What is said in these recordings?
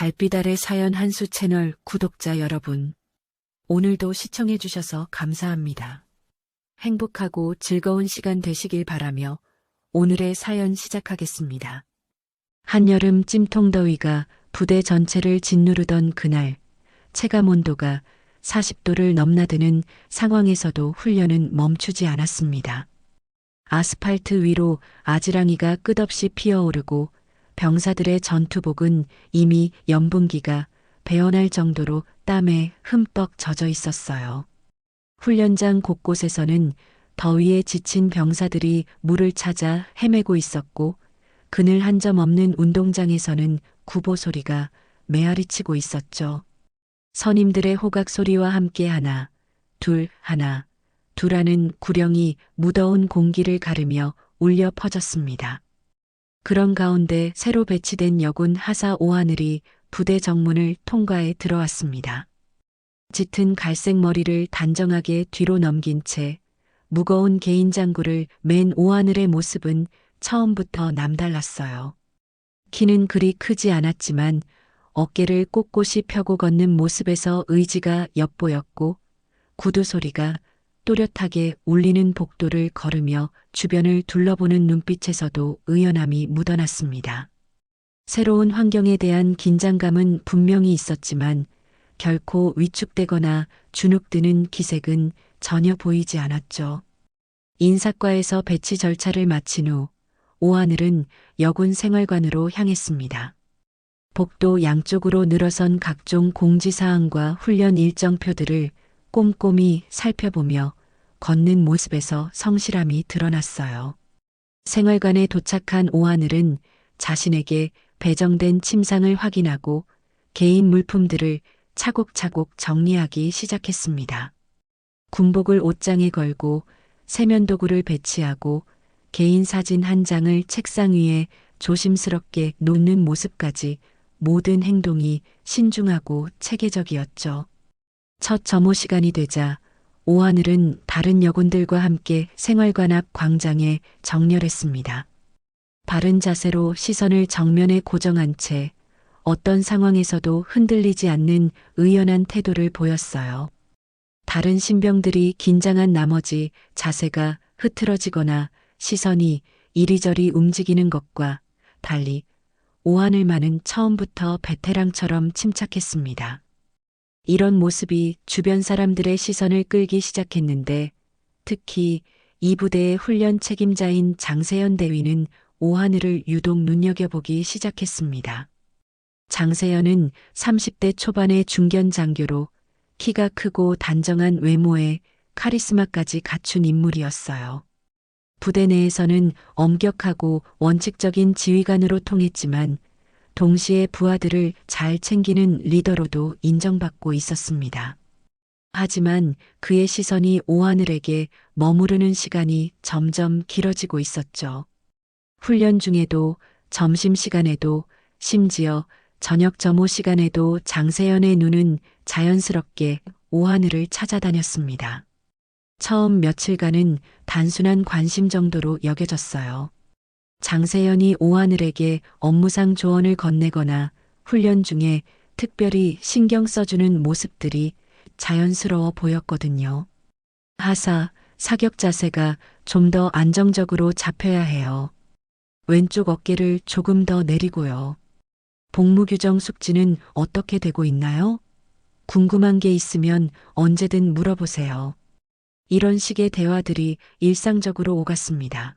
달빛 아래 사연 한수 채널 구독자 여러분, 오늘도 시청해주셔서 감사합니다. 행복하고 즐거운 시간 되시길 바라며 오늘의 사연 시작하겠습니다. 한여름 찜통더위가 부대 전체를 짓누르던 그날, 체감온도가 40도를 넘나드는 상황에서도 훈련은 멈추지 않았습니다. 아스팔트 위로 아지랑이가 끝없이 피어오르고 병사들의 전투복은 이미 연분기가 배어날 정도로 땀에 흠뻑 젖어 있었어요. 훈련장 곳곳에서는 더위에 지친 병사들이 물을 찾아 헤매고 있었고, 그늘 한 점 없는 운동장에서는 구보 소리가 메아리치고 있었죠. 선임들의 호각 소리와 함께 하나, 둘 하는 구령이 무더운 공기를 가르며 울려 퍼졌습니다. 그런 가운데 새로 배치된 여군 하사 오하늘이 부대 정문을 통과해 들어왔습니다. 짙은 갈색 머리를 단정하게 뒤로 넘긴 채 무거운 개인 장구를 맨 오하늘의 모습은 처음부터 남달랐어요. 키는 그리 크지 않았지만 어깨를 꼿꼿이 펴고 걷는 모습에서 의지가 엿보였고, 구두 소리가 또렷하게 울리는 복도를 걸으며 주변을 둘러보는 눈빛에서도 의연함이 묻어났습니다. 새로운 환경에 대한 긴장감은 분명히 있었지만 결코 위축되거나 주눅드는 기색은 전혀 보이지 않았죠. 인사과에서 배치 절차를 마친 후 오하늘은 여군 생활관으로 향했습니다. 복도 양쪽으로 늘어선 각종 공지사항과 훈련 일정표들을 꼼꼼히 살펴보며 걷는 모습에서 성실함이 드러났어요. 생활관에 도착한 오하늘은 자신에게 배정된 침상을 확인하고 개인 물품들을 차곡차곡 정리하기 시작했습니다. 군복을 옷장에 걸고 세면도구를 배치하고 개인 사진 한 장을 책상 위에 조심스럽게 놓는 모습까지 모든 행동이 신중하고 체계적이었죠. 첫 점호 시간이 되자 오하늘은 다른 여군들과 함께 생활관 앞 광장에 정렬했습니다. 바른 자세로 시선을 정면에 고정한 채 어떤 상황에서도 흔들리지 않는 의연한 태도를 보였어요. 다른 신병들이 긴장한 나머지 자세가 흐트러지거나 시선이 이리저리 움직이는 것과 달리 오하늘만은 처음부터 베테랑처럼 침착했습니다. 이런 모습이 주변 사람들의 시선을 끌기 시작했는데, 특히 이 부대의 훈련 책임자인 장세현 대위는 오하늘을 유독 눈여겨보기 시작했습니다. 장세현은 30대 초반의 중견 장교로 키가 크고 단정한 외모에 카리스마까지 갖춘 인물이었어요. 부대 내에서는 엄격하고 원칙적인 지휘관으로 통했지만 동시에 부하들을 잘 챙기는 리더로도 인정받고 있었습니다. 하지만 그의 시선이 오하늘에게 머무르는 시간이 점점 길어지고 있었죠. 훈련 중에도, 점심시간에도, 심지어 저녁 점호 시간에도 장세현의 눈은 자연스럽게 오하늘을 찾아다녔습니다. 처음 며칠간은 단순한 관심 정도로 여겨졌어요. 장세현이 오하늘에게 업무상 조언을 건네거나 훈련 중에 특별히 신경 써주는 모습들이 자연스러워 보였거든요. 하사, 사격 자세가 좀 더 안정적으로 잡혀야 해요. 왼쪽 어깨를 조금 더 내리고요. 복무 규정 숙지는 어떻게 되고 있나요? 궁금한 게 있으면 언제든 물어보세요. 이런 식의 대화들이 일상적으로 오갔습니다.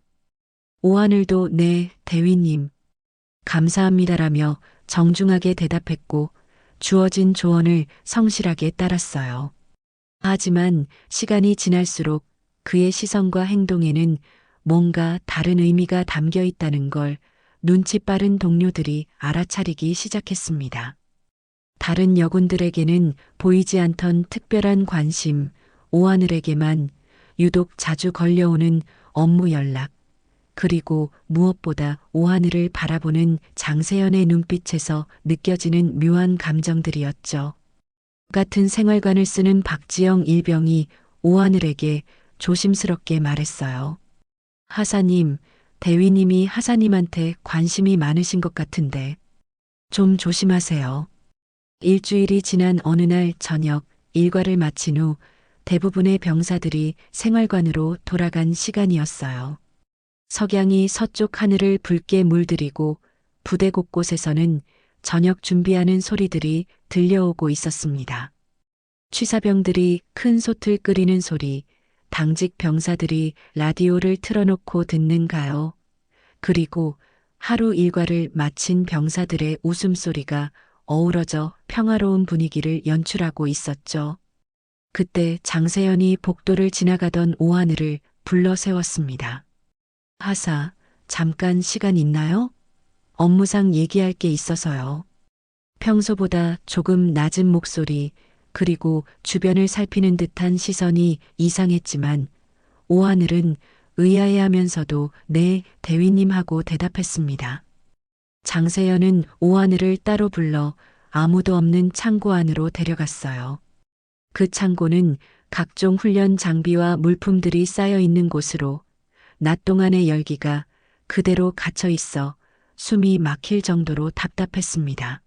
오하늘도 네, 대위님. 감사합니다라며 정중하게 대답했고 주어진 조언을 성실하게 따랐어요. 하지만 시간이 지날수록 그의 시선과 행동에는 뭔가 다른 의미가 담겨 있다는 걸 눈치 빠른 동료들이 알아차리기 시작했습니다. 다른 여군들에게는 보이지 않던 특별한 관심, 오하늘에게만 유독 자주 걸려오는 업무 연락, 그리고 무엇보다 오하늘을 바라보는 장세현의 눈빛에서 느껴지는 묘한 감정들이었죠. 같은 생활관을 쓰는 박지영 일병이 오하늘에게 조심스럽게 말했어요. 하사님, 대위님이 하사님한테 관심이 많으신 것 같은데 좀 조심하세요. 일주일이 지난 어느 날 저녁 일과를 마친 후 대부분의 병사들이 생활관으로 돌아간 시간이었어요. 석양이 서쪽 하늘을 붉게 물들이고 부대 곳곳에서는 저녁 준비하는 소리들이 들려오고 있었습니다. 취사병들이 큰 솥을 끓이는 소리, 당직 병사들이 라디오를 틀어놓고 듣는 가요. 그리고 하루 일과를 마친 병사들의 웃음소리가 어우러져 평화로운 분위기를 연출하고 있었죠. 그때 장세현이 복도를 지나가던 오하늘을 불러 세웠습니다. 하사, 잠깐 시간 있나요? 업무상 얘기할 게 있어서요. 평소보다 조금 낮은 목소리, 그리고 주변을 살피는 듯한 시선이 이상했지만 오하늘은 의아해하면서도 네, 대위님 하고 대답했습니다. 장세현은 오하늘을 따로 불러 아무도 없는 창고 안으로 데려갔어요. 그 창고는 각종 훈련 장비와 물품들이 쌓여 있는 곳으로 낮 동안의 열기가 그대로 갇혀 있어 숨이 막힐 정도로 답답했습니다.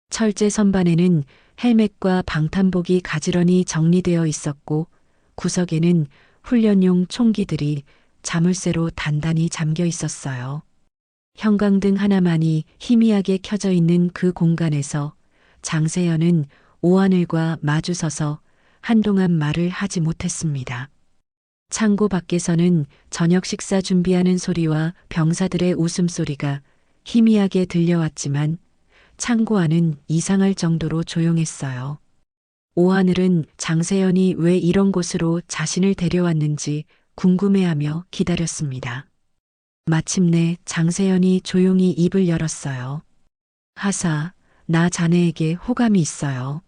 철제 선반에는 헬멧과 방탄복이 가지런히 정리되어 있었고 구석에는 훈련용 총기들이 자물쇠로 단단히 잠겨 있었어요. 형광등 하나만이 희미하게 켜져 있는 그 공간에서 장세현은 오하늘과 마주서서 한동안 말을 하지 못했습니다. 창고 밖에서는 저녁 식사 준비하는 소리와 병사들의 웃음소리가 희미하게 들려왔지만 창고 안은 이상할 정도로 조용했어요. 오하늘은 장세현이 왜 이런 곳으로 자신을 데려왔는지 궁금해하며 기다렸습니다. 마침내 장세현이 조용히 입을 열었어요. 하사, 나 자네에게 호감이 있어요.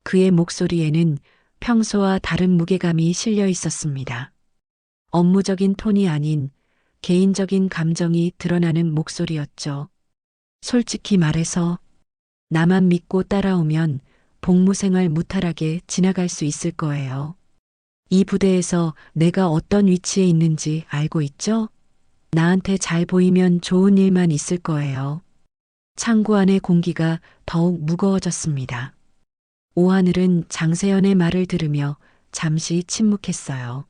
그의 목소리에는 평소와 다른 무게감이 실려 있었습니다. 업무적인 톤이 아닌 개인적인 감정이 드러나는 목소리였죠. 솔직히 말해서 나만 믿고 따라오면 복무생활 무탈하게 지나갈 수 있을 거예요. 이 부대에서 내가 어떤 위치에 있는지 알고 있죠? 나한테 잘 보이면 좋은 일만 있을 거예요. 창고 안의 공기가 더욱 무거워졌습니다. 오하늘은 장세현의 말을 들으며 잠시 침묵했어요.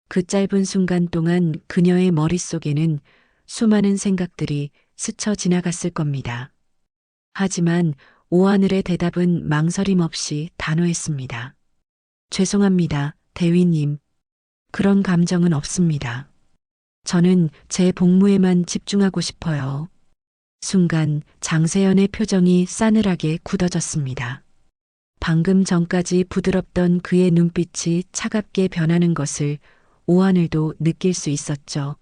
그 짧은 순간 동안 그녀의 머릿속에는 수많은 생각들이 스쳐 지나갔을 겁니다. 하지만 오하늘의 대답은 망설임 없이 단호했습니다. 죄송합니다, 대위님. 그런 감정은 없습니다. 저는 제 복무에만 집중하고 싶어요. 순간 장세현의 표정이 싸늘하게 굳어졌습니다. 방금 전까지 부드럽던 그의 눈빛이 차갑게 변하는 것을 오하늘도 느낄 수 있었죠.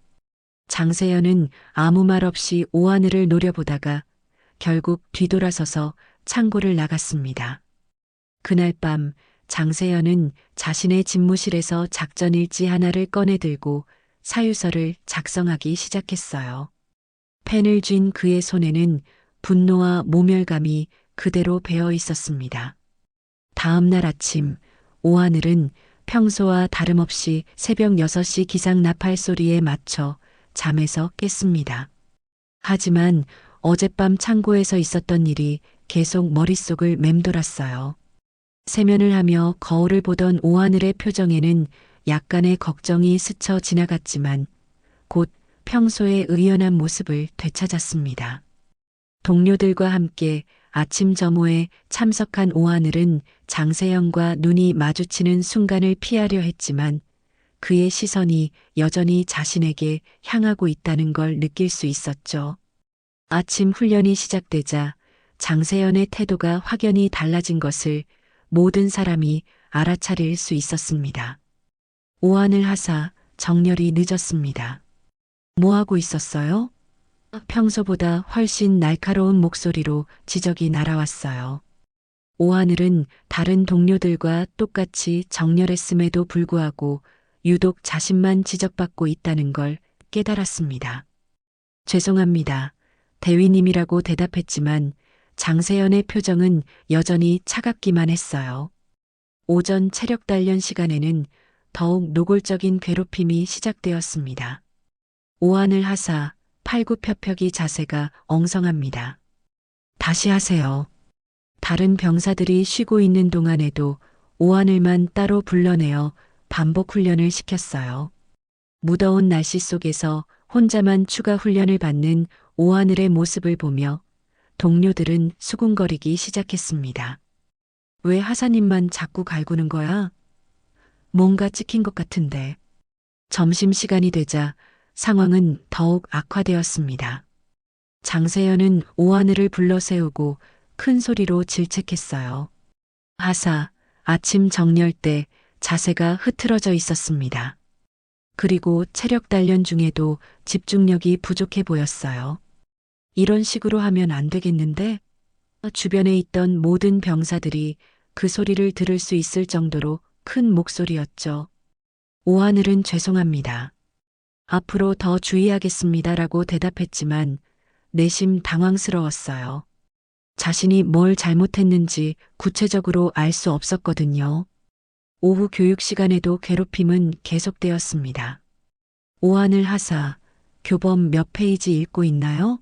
장세현은 아무 말 없이 오하늘을 노려보다가 결국 뒤돌아서서 창고를 나갔습니다. 그날 밤 장세현은 자신의 집무실에서 작전 일지 하나를 꺼내 들고 사유서를 작성하기 시작했어요. 펜을 쥔 그의 손에는 분노와 모멸감이 그대로 배어 있었습니다. 다음 날 아침 오하늘은 평소와 다름없이 새벽 6시 기상 나팔 소리에 맞춰 잠에서 깼습니다. 하지만 어젯밤 창고에서 있었던 일이 계속 머릿속을 맴돌았어요. 세면을 하며 거울을 보던 오하늘의 표정에는 약간의 걱정이 스쳐 지나갔지만 곧 평소의 의연한 모습을 되찾았습니다. 동료들과 함께 아침 점호에 참석한 오하늘은 장세현과 눈이 마주치는 순간을 피하려 했지만 그의 시선이 여전히 자신에게 향하고 있다는 걸 느낄 수 있었죠. 아침 훈련이 시작되자 장세현의 태도가 확연히 달라진 것을 모든 사람이 알아차릴 수 있었습니다. 오하늘 하사, 정렬이 늦었습니다. 뭐 하고 있었어요? 평소보다 훨씬 날카로운 목소리로 지적이 날아왔어요. 오하늘은 다른 동료들과 똑같이 정렬했음에도 불구하고 유독 자신만 지적받고 있다는 걸 깨달았습니다. 죄송합니다. 대위님이라고 대답했지만 장세현의 표정은 여전히 차갑기만 했어요. 오전 체력 단련 시간에는 더욱 노골적인 괴롭힘이 시작되었습니다. 오하늘 하사, 팔굽혀펴기 자세가 엉성합니다. 다시 하세요. 다른 병사들이 쉬고 있는 동안에도 오하늘만 따로 불러내어 반복 훈련을 시켰어요. 무더운 날씨 속에서 혼자만 추가 훈련을 받는 오하늘의 모습을 보며 동료들은 수군거리기 시작했습니다. 왜 하사님만 자꾸 갈구는 거야? 뭔가 찍힌 것 같은데. 점심시간이 되자 상황은 더욱 악화되었습니다. 장세현은 오하늘을 불러 세우고 큰 소리로 질책했어요. 하사, 아침 정렬 때 자세가 흐트러져 있었습니다. 그리고 체력 단련 중에도 집중력이 부족해 보였어요. 이런 식으로 하면 안 되겠는데? 주변에 있던 모든 병사들이 그 소리를 들을 수 있을 정도로 큰 목소리였죠. 오하늘은 죄송합니다. 앞으로 더 주의하겠습니다라고 대답했지만 내심 당황스러웠어요. 자신이 뭘 잘못했는지 구체적으로 알 수 없었거든요. 오후 교육 시간에도 괴롭힘은 계속되었습니다. 오하늘 하사, 교범 몇 페이지 읽고 있나요?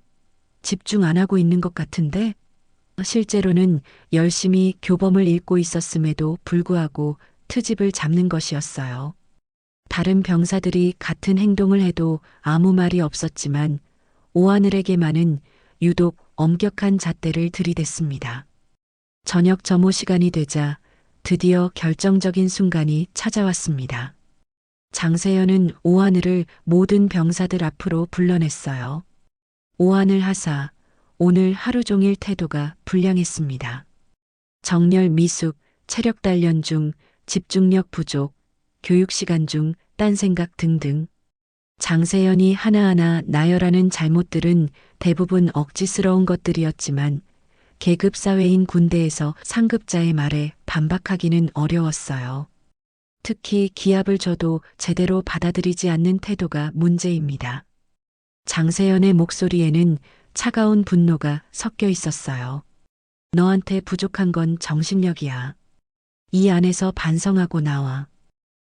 집중 안 하고 있는 것 같은데? 실제로는 열심히 교범을 읽고 있었음에도 불구하고 트집을 잡는 것이었어요. 다른 병사들이 같은 행동을 해도 아무 말이 없었지만 오하늘에게만은 유독 엄격한 잣대를 들이댔습니다. 저녁 점호 시간이 되자 드디어 결정적인 순간이 찾아왔습니다. 장세현은 오하늘을 모든 병사들 앞으로 불러냈어요. 오하늘 하사, 오늘 하루 종일 태도가 불량했습니다. 정렬 미숙, 체력 단련 중 집중력 부족, 교육 시간 중 딴 생각 등등. 장세현이 하나하나 나열하는 잘못들은 대부분 억지스러운 것들이었지만 계급 사회인 군대에서 상급자의 말에 반박하기는 어려웠어요. 특히 기합을 줘도 제대로 받아들이지 않는 태도가 문제입니다. 장세현의 목소리에는 차가운 분노가 섞여 있었어요. 너한테 부족한 건 정신력이야. 이 안에서 반성하고 나와.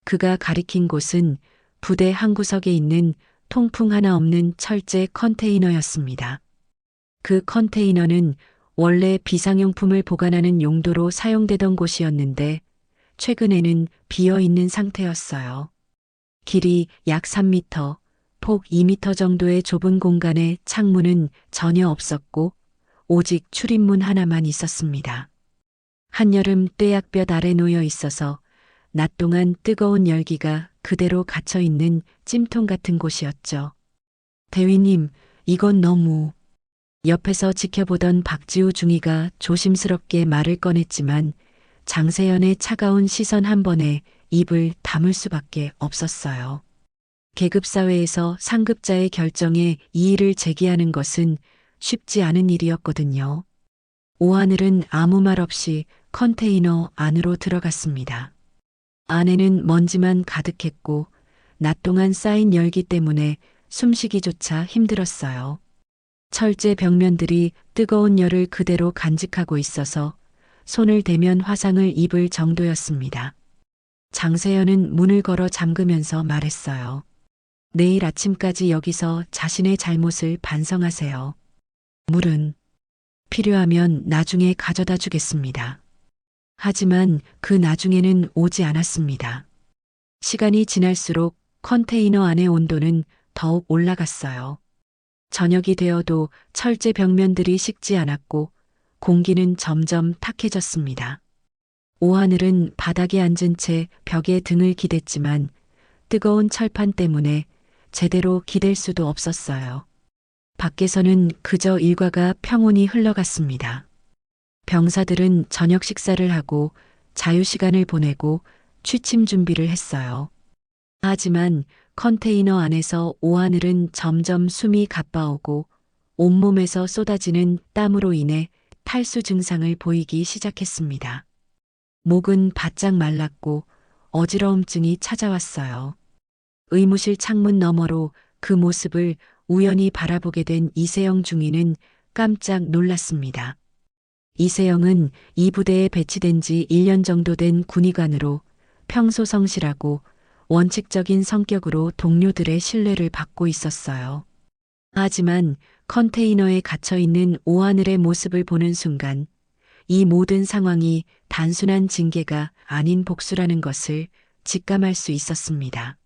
그가 가리킨 곳은 부대 한 구석에 있는 통풍 하나 없는 철제 컨테이너였습니다. 그 컨테이너는 원래 비상용품을 보관하는 용도로 사용되던 곳이었는데 최근에는 비어 있는 상태였어요. 길이 약 3m, 폭 2m 정도의 좁은 공간에 창문은 전혀 없었고 오직 출입문 하나만 있었습니다. 한여름 뙤약볕 아래 놓여 있어서 낮 동안 뜨거운 열기가 그대로 갇혀 있는 찜통 같은 곳이었죠. 대위님, 이건 너무... 옆에서 지켜보던 박지우 중위가 조심스럽게 말을 꺼냈지만 장세현의 차가운 시선 한 번에 입을 다물 수밖에 없었어요. 계급사회에서 상급자의 결정에 이의를 제기하는 것은 쉽지 않은 일이었거든요. 오하늘은 아무 말 없이 컨테이너 안으로 들어갔습니다. 안에는 먼지만 가득했고 낮 동안 쌓인 열기 때문에 숨쉬기조차 힘들었어요. 철제 벽면들이 뜨거운 열을 그대로 간직하고 있어서 손을 대면 화상을 입을 정도였습니다. 장세현은 문을 걸어 잠그면서 말했어요. 내일 아침까지 여기서 자신의 잘못을 반성하세요. 물은 필요하면 나중에 가져다 주겠습니다. 하지만 그 나중에는 오지 않았습니다. 시간이 지날수록 컨테이너 안의 온도는 더욱 올라갔어요. 저녁이 되어도 철제 벽면들이 식지 않았고 공기는 점점 탁해졌습니다. 오하늘은 바닥에 앉은 채 벽에 등을 기댔지만 뜨거운 철판 때문에 제대로 기댈 수도 없었어요. 밖에서는 그저 일과가 평온히 흘러갔습니다. 병사들은 저녁 식사를 하고 자유시간을 보내고 취침 준비를 했어요. 하지만 컨테이너 안에서 오하늘은 점점 숨이 가빠오고 온몸에서 쏟아지는 땀으로 인해 탈수 증상을 보이기 시작했습니다. 목은 바짝 말랐고 어지러움증이 찾아왔어요. 의무실 창문 너머로 그 모습을 우연히 바라보게 된 이세영 중위는 깜짝 놀랐습니다. 이세영은 이 부대에 배치된 지 1년 정도 된 군의관으로 평소 성실하고 원칙적인 성격으로 동료들의 신뢰를 받고 있었어요. 하지만 컨테이너에 갇혀 있는 오하늘의 모습을 보는 순간 이 모든 상황이 단순한 징계가 아닌 복수라는 것을 직감할 수 있었습니다.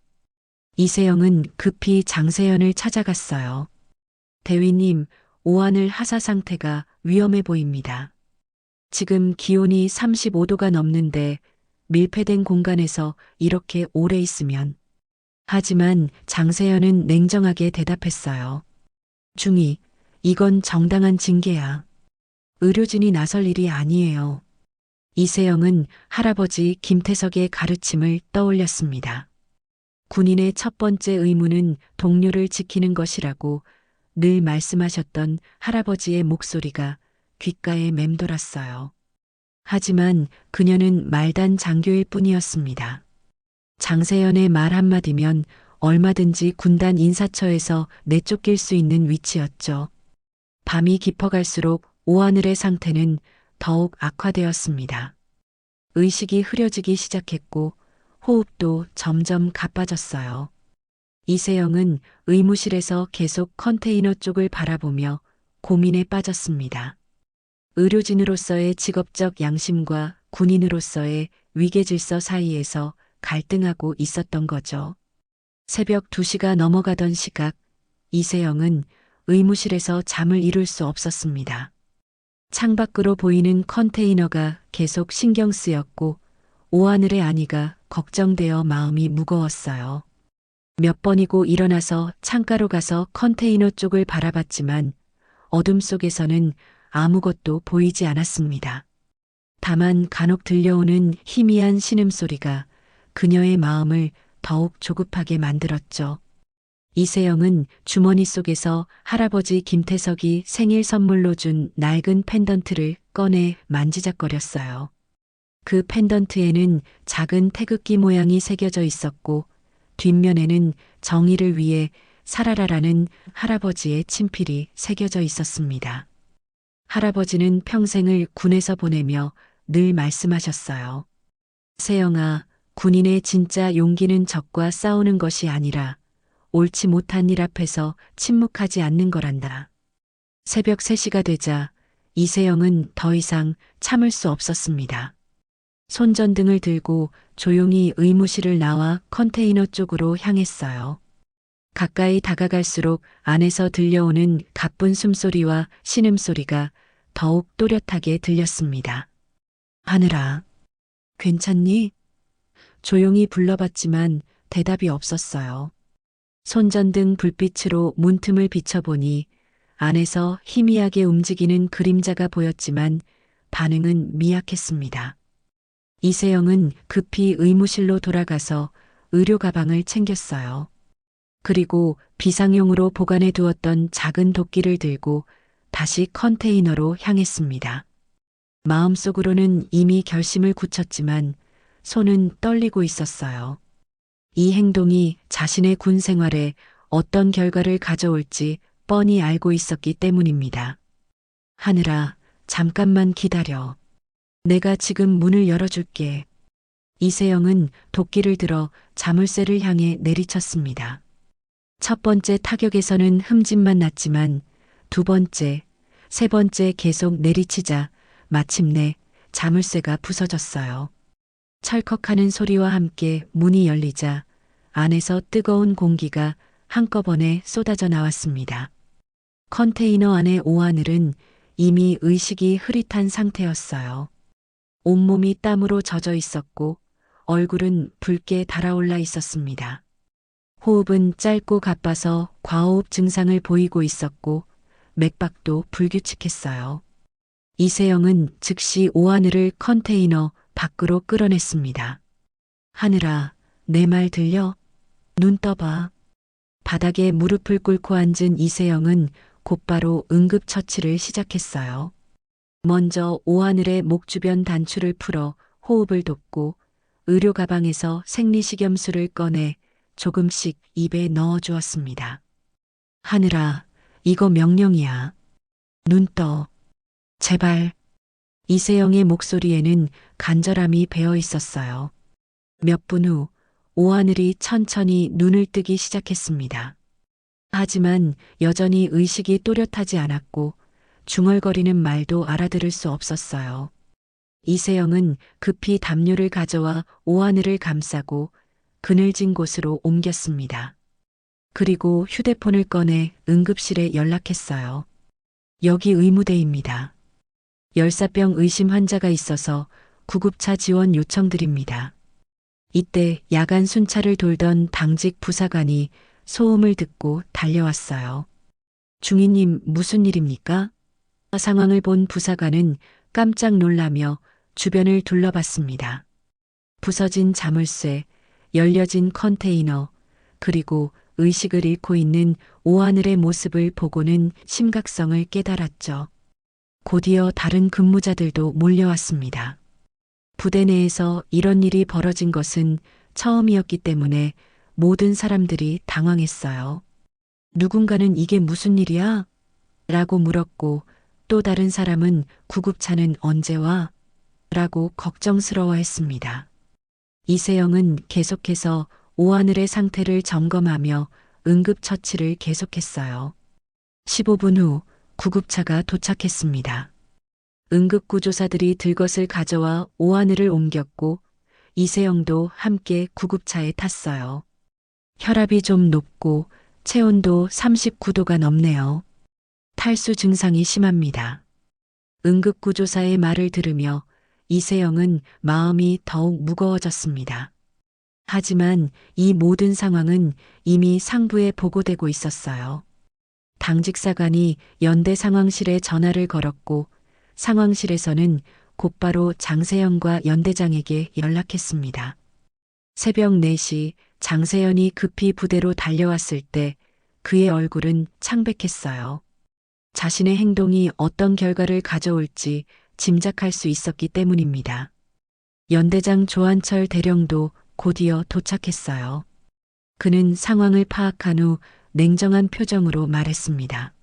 이세영은 급히 장세현을 찾아갔어요. 대위님, 오하늘 하사 상태가 위험해 보입니다. 지금 기온이 35도가 넘는데 밀폐된 공간에서 이렇게 오래 있으면. 하지만 장세현은 냉정하게 대답했어요. 중이, 이건 정당한 징계야. 의료진이 나설 일이 아니에요. 이세영은 할아버지 김태석의 가르침을 떠올렸습니다. 군인의 첫 번째 의무는 동료를 지키는 것이라고 늘 말씀하셨던 할아버지의 목소리가 귓가에 맴돌았어요. 하지만 그녀는 말단 장교일 뿐이었습니다. 장세현의 말 한마디면 얼마든지 군단 인사처에서 내쫓길 수 있는 위치였죠. 밤이 깊어갈수록 오하늘의 상태는 더욱 악화되었습니다. 의식이 흐려지기 시작했고 호흡도 점점 가빠졌어요. 이세영은 의무실에서 계속 컨테이너 쪽을 바라보며 고민에 빠졌습니다. 의료진으로서의 직업적 양심과 군인으로서의 위계질서 사이에서 갈등하고 있었던 거죠. 새벽 2시가 넘어가던 시각, 이세영은 의무실에서 잠을 이룰 수 없었습니다. 창밖으로 보이는 컨테이너가 계속 신경 쓰였고 오하늘의 안위가 걱정되어 마음이 무거웠어요. 몇 번이고 일어나서 창가로 가서 컨테이너 쪽을 바라봤지만 어둠 속에서는 아무것도 보이지 않았습니다. 다만 간혹 들려오는 희미한 신음소리가 그녀의 마음을 더욱 조급하게 만들었죠. 이세영은 주머니 속에서 할아버지 김태석이 생일 선물로 준 낡은 펜던트를 꺼내 만지작거렸어요. 그 펜던트에는 작은 태극기 모양이 새겨져 있었고 뒷면에는 정의를 위해 살아라라는 할아버지의 친필이 새겨져 있었습니다. 할아버지는 평생을 군에서 보내며 늘 말씀하셨어요. 세영아, 군인의 진짜 용기는 적과 싸우는 것이 아니라 옳지 못한 일 앞에서 침묵하지 않는 거란다. 새벽 3시가 되자 이세영은 더 이상 참을 수 없었습니다. 손전등을 들고 조용히 의무실을 나와 컨테이너 쪽으로 향했어요. 가까이 다가갈수록 안에서 들려오는 가쁜 숨소리와 신음소리가 더욱 또렷하게 들렸습니다. 하늘아, 괜찮니? 조용히 불러봤지만 대답이 없었어요. 손전등 불빛으로 문틈을 비춰보니 안에서 희미하게 움직이는 그림자가 보였지만 반응은 미약했습니다. 이세영은 급히 의무실로 돌아가서 의료 가방을 챙겼어요. 그리고 비상용으로 보관해 두었던 작은 도끼를 들고 다시 컨테이너로 향했습니다. 마음속으로는 이미 결심을 굳혔지만 손은 떨리고 있었어요. 이 행동이 자신의 군 생활에 어떤 결과를 가져올지 뻔히 알고 있었기 때문입니다. 하늘아, 잠깐만 기다려. 내가 지금 문을 열어줄게. 이세영은 도끼를 들어 자물쇠를 향해 내리쳤습니다. 첫 번째 타격에서는 흠집만 났지만 두 번째, 세 번째 계속 내리치자 마침내 자물쇠가 부서졌어요. 철컥하는 소리와 함께 문이 열리자 안에서 뜨거운 공기가 한꺼번에 쏟아져 나왔습니다. 컨테이너 안의 오하늘은 이미 의식이 흐릿한 상태였어요. 온몸이 땀으로 젖어 있었고 얼굴은 붉게 달아올라 있었습니다. 호흡은 짧고 가빠서 과호흡 증상을 보이고 있었고 맥박도 불규칙했어요. 이세영은 즉시 오하늘을 컨테이너 밖으로 끌어냈습니다. 하늘아, 내 말 들려? 눈 떠봐. 바닥에 무릎을 꿇고 앉은 이세영은 곧바로 응급처치를 시작했어요. 먼저 오하늘의 목 주변 단추를 풀어 호흡을 돕고 의료 가방에서 생리식염수를 꺼내 조금씩 입에 넣어 주었습니다. 하늘아, 이거 명령이야. 눈 떠. 제발. 이세영의 목소리에는 간절함이 배어 있었어요. 몇 분 후 오하늘이 천천히 눈을 뜨기 시작했습니다. 하지만 여전히 의식이 또렷하지 않았고 중얼거리는 말도 알아들을 수 없었어요. 이세영은 급히 담요를 가져와 오하늘을 감싸고 그늘진 곳으로 옮겼습니다. 그리고 휴대폰을 꺼내 응급실에 연락했어요. 여기 의무대입니다. 열사병 의심 환자가 있어서 구급차 지원 요청드립니다. 이때 야간 순찰을 돌던 당직 부사관이 소음을 듣고 달려왔어요. 중위님 무슨 일입니까? 상황을 본 부사관은 깜짝 놀라며 주변을 둘러봤습니다. 부서진 자물쇠, 열려진 컨테이너, 그리고 의식을 잃고 있는 오하늘의 모습을 보고는 심각성을 깨달았죠. 곧이어 다른 근무자들도 몰려왔습니다. 부대 내에서 이런 일이 벌어진 것은 처음이었기 때문에 모든 사람들이 당황했어요. 누군가는 이게 무슨 일이야? 라고 물었고 또 다른 사람은 구급차는 언제 와? 라고 걱정스러워했습니다. 이세영은 계속해서 오하늘의 상태를 점검하며 응급처치를 계속했어요. 15분 후 구급차가 도착했습니다. 응급구조사들이 들것을 가져와 오하늘을 옮겼고 이세영도 함께 구급차에 탔어요. 혈압이 좀 높고 체온도 39도가 넘네요. 탈수 증상이 심합니다. 응급구조사의 말을 들으며 이세영은 마음이 더욱 무거워졌습니다. 하지만 이 모든 상황은 이미 상부에 보고되고 있었어요. 당직사관이 연대 상황실에 전화를 걸었고 상황실에서는 곧바로 장세현과 연대장에게 연락했습니다. 새벽 4시 장세현이 급히 부대로 달려왔을 때 그의 얼굴은 창백했어요. 자신의 행동이 어떤 결과를 가져올지 짐작할 수 있었기 때문입니다. 연대장 조한철 대령도 곧이어 도착했어요. 그는 상황을 파악한 후 냉정한 표정으로 말했습니다.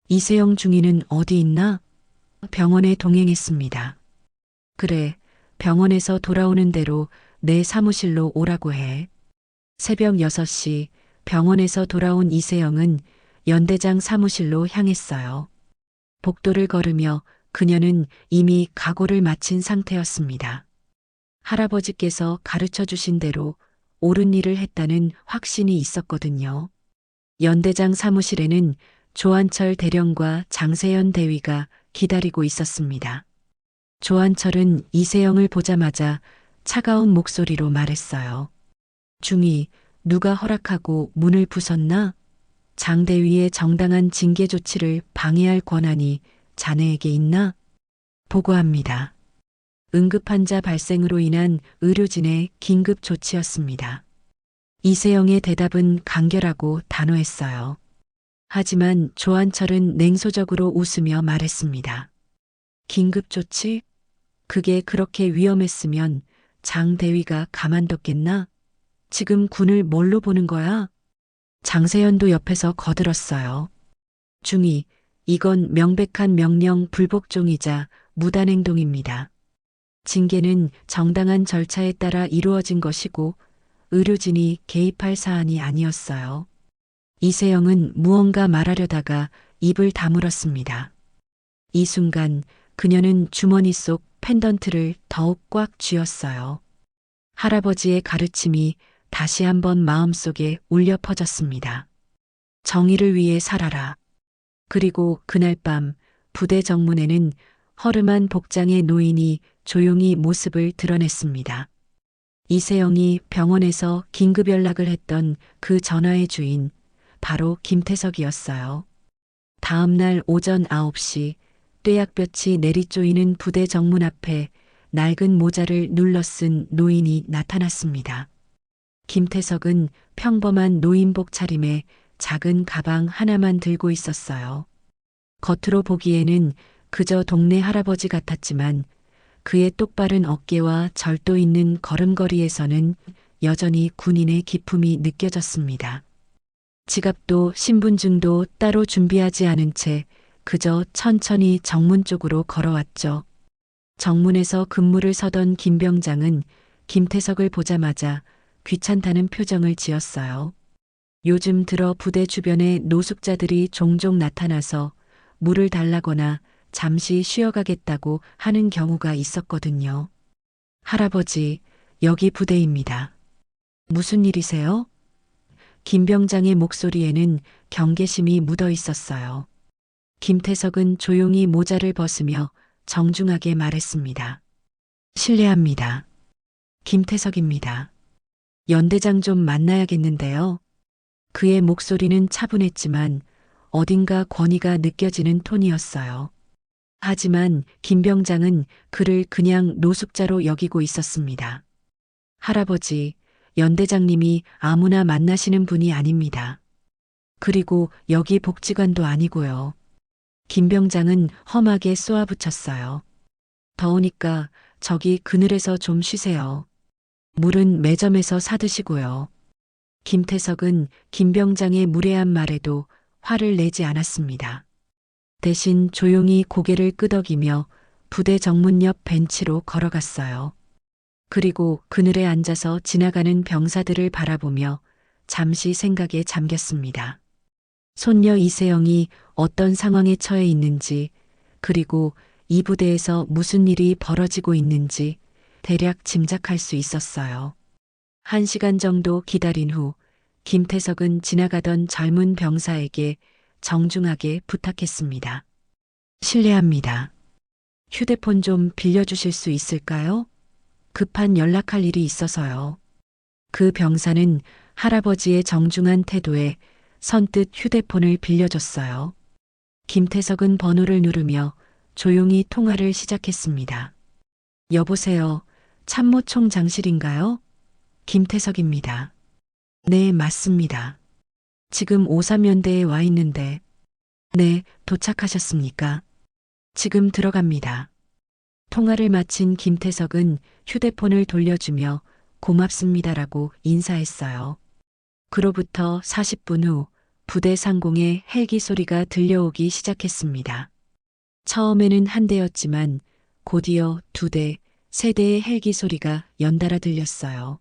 이세영 중위는 어디 있나? 병원에 동행했습니다. 그래, 병원에서 돌아오는 대로 내 사무실로 오라고 해. 새벽 6시 병원에서 돌아온 이세영은 연대장 사무실로 향했어요. 복도를 걸으며 그녀는 이미 각오를 마친 상태였습니다. 할아버지께서 가르쳐 주신 대로 옳은 일을 했다는 확신이 있었거든요. 연대장 사무실에는 조한철 대령과 장세현 대위가 기다리고 있었습니다. 조한철은 이세영을 보자마자 차가운 목소리로 말했어요. 중위, 누가 허락하고 문을 부쉈나? 장 대위의 정당한 징계 조치를 방해할 권한이 자네에게 있나? 보고합니다. 응급환자 발생으로 인한 의료진의 긴급 조치였습니다. 이세영의 대답은 간결하고 단호했어요. 하지만 조한철은 냉소적으로 웃으며 말했습니다. 긴급 조치? 그게 그렇게 위험했으면 장 대위가 가만뒀겠나? 지금 군을 뭘로 보는 거야? 장세현도 옆에서 거들었어요. 중위, 이건 명백한 명령 불복종이자 무단행동입니다. 징계는 정당한 절차에 따라 이루어진 것이고 의료진이 개입할 사안이 아니었어요. 이세영은 무언가 말하려다가 입을 다물었습니다. 이 순간 그녀는 주머니 속 펜던트를 더욱 꽉 쥐었어요. 할아버지의 가르침이 다시 한번 마음속에 울려 퍼졌습니다. 정의를 위해 살아라. 그리고 그날 밤 부대 정문에는 허름한 복장의 노인이 조용히 모습을 드러냈습니다. 이세영이 병원에서 긴급 연락을 했던 그 전화의 주인, 바로 김태석이었어요. 다음 날 오전 9시 뙤약볕이 내리쪼이는 부대 정문 앞에 낡은 모자를 눌러 쓴 노인이 나타났습니다. 김태석은 평범한 노인복 차림에 작은 가방 하나만 들고 있었어요. 겉으로 보기에는 그저 동네 할아버지 같았지만 그의 똑바른 어깨와 절도 있는 걸음걸이에서는 여전히 군인의 기품이 느껴졌습니다. 지갑도 신분증도 따로 준비하지 않은 채 그저 천천히 정문 쪽으로 걸어왔죠. 정문에서 근무를 서던 김병장은 김태석을 보자마자 귀찮다는 표정을 지었어요. 요즘 들어 부대 주변에 노숙자들이 종종 나타나서 물을 달라거나 잠시 쉬어가겠다고 하는 경우가 있었거든요. 할아버지, 여기 부대입니다. 무슨 일이세요? 김병장의 목소리에는 경계심이 묻어 있었어요. 김태석은 조용히 모자를 벗으며 정중하게 말했습니다. 실례합니다. 김태석입니다. 연대장 좀 만나야겠는데요. 그의 목소리는 차분했지만 어딘가 권위가 느껴지는 톤이었어요. 하지만 김병장은 그를 그냥 노숙자로 여기고 있었습니다. 할아버지, 연대장님이 아무나 만나시는 분이 아닙니다. 그리고 여기 복지관도 아니고요. 김병장은 험하게 쏘아붙였어요. 더우니까 저기 그늘에서 좀 쉬세요. 물은 매점에서 사드시고요. 김태석은 김병장의 무례한 말에도 화를 내지 않았습니다. 대신 조용히 고개를 끄덕이며 부대 정문 옆 벤치로 걸어갔어요. 그리고 그늘에 앉아서 지나가는 병사들을 바라보며 잠시 생각에 잠겼습니다. 손녀 이세영이 어떤 상황에 처해 있는지, 그리고 이 부대에서 무슨 일이 벌어지고 있는지 대략 짐작할 수 있었어요. 1시간 정도 기다린 후 김태석은 지나가던 젊은 병사에게 정중하게 부탁했습니다. 실례합니다. 휴대폰 좀 빌려주실 수 있을까요? 급한 연락할 일이 있어서요. 그 병사는 할아버지의 정중한 태도에 선뜻 휴대폰을 빌려줬어요. 김태석은 번호를 누르며 조용히 통화를 시작했습니다. 여보세요. 참모총장실인가요? 김태석입니다. 네, 맞습니다. 지금 오삼연대에 와 있는데. 네, 도착하셨습니까? 지금 들어갑니다. 통화를 마친 김태석은 휴대폰을 돌려주며 고맙습니다라고 인사했어요. 그로부터 40분 후 부대 상공에 헬기 소리가 들려오기 시작했습니다. 처음에는 한 대였지만 곧이어 2대, 3대의 헬기 소리가 연달아 들렸어요.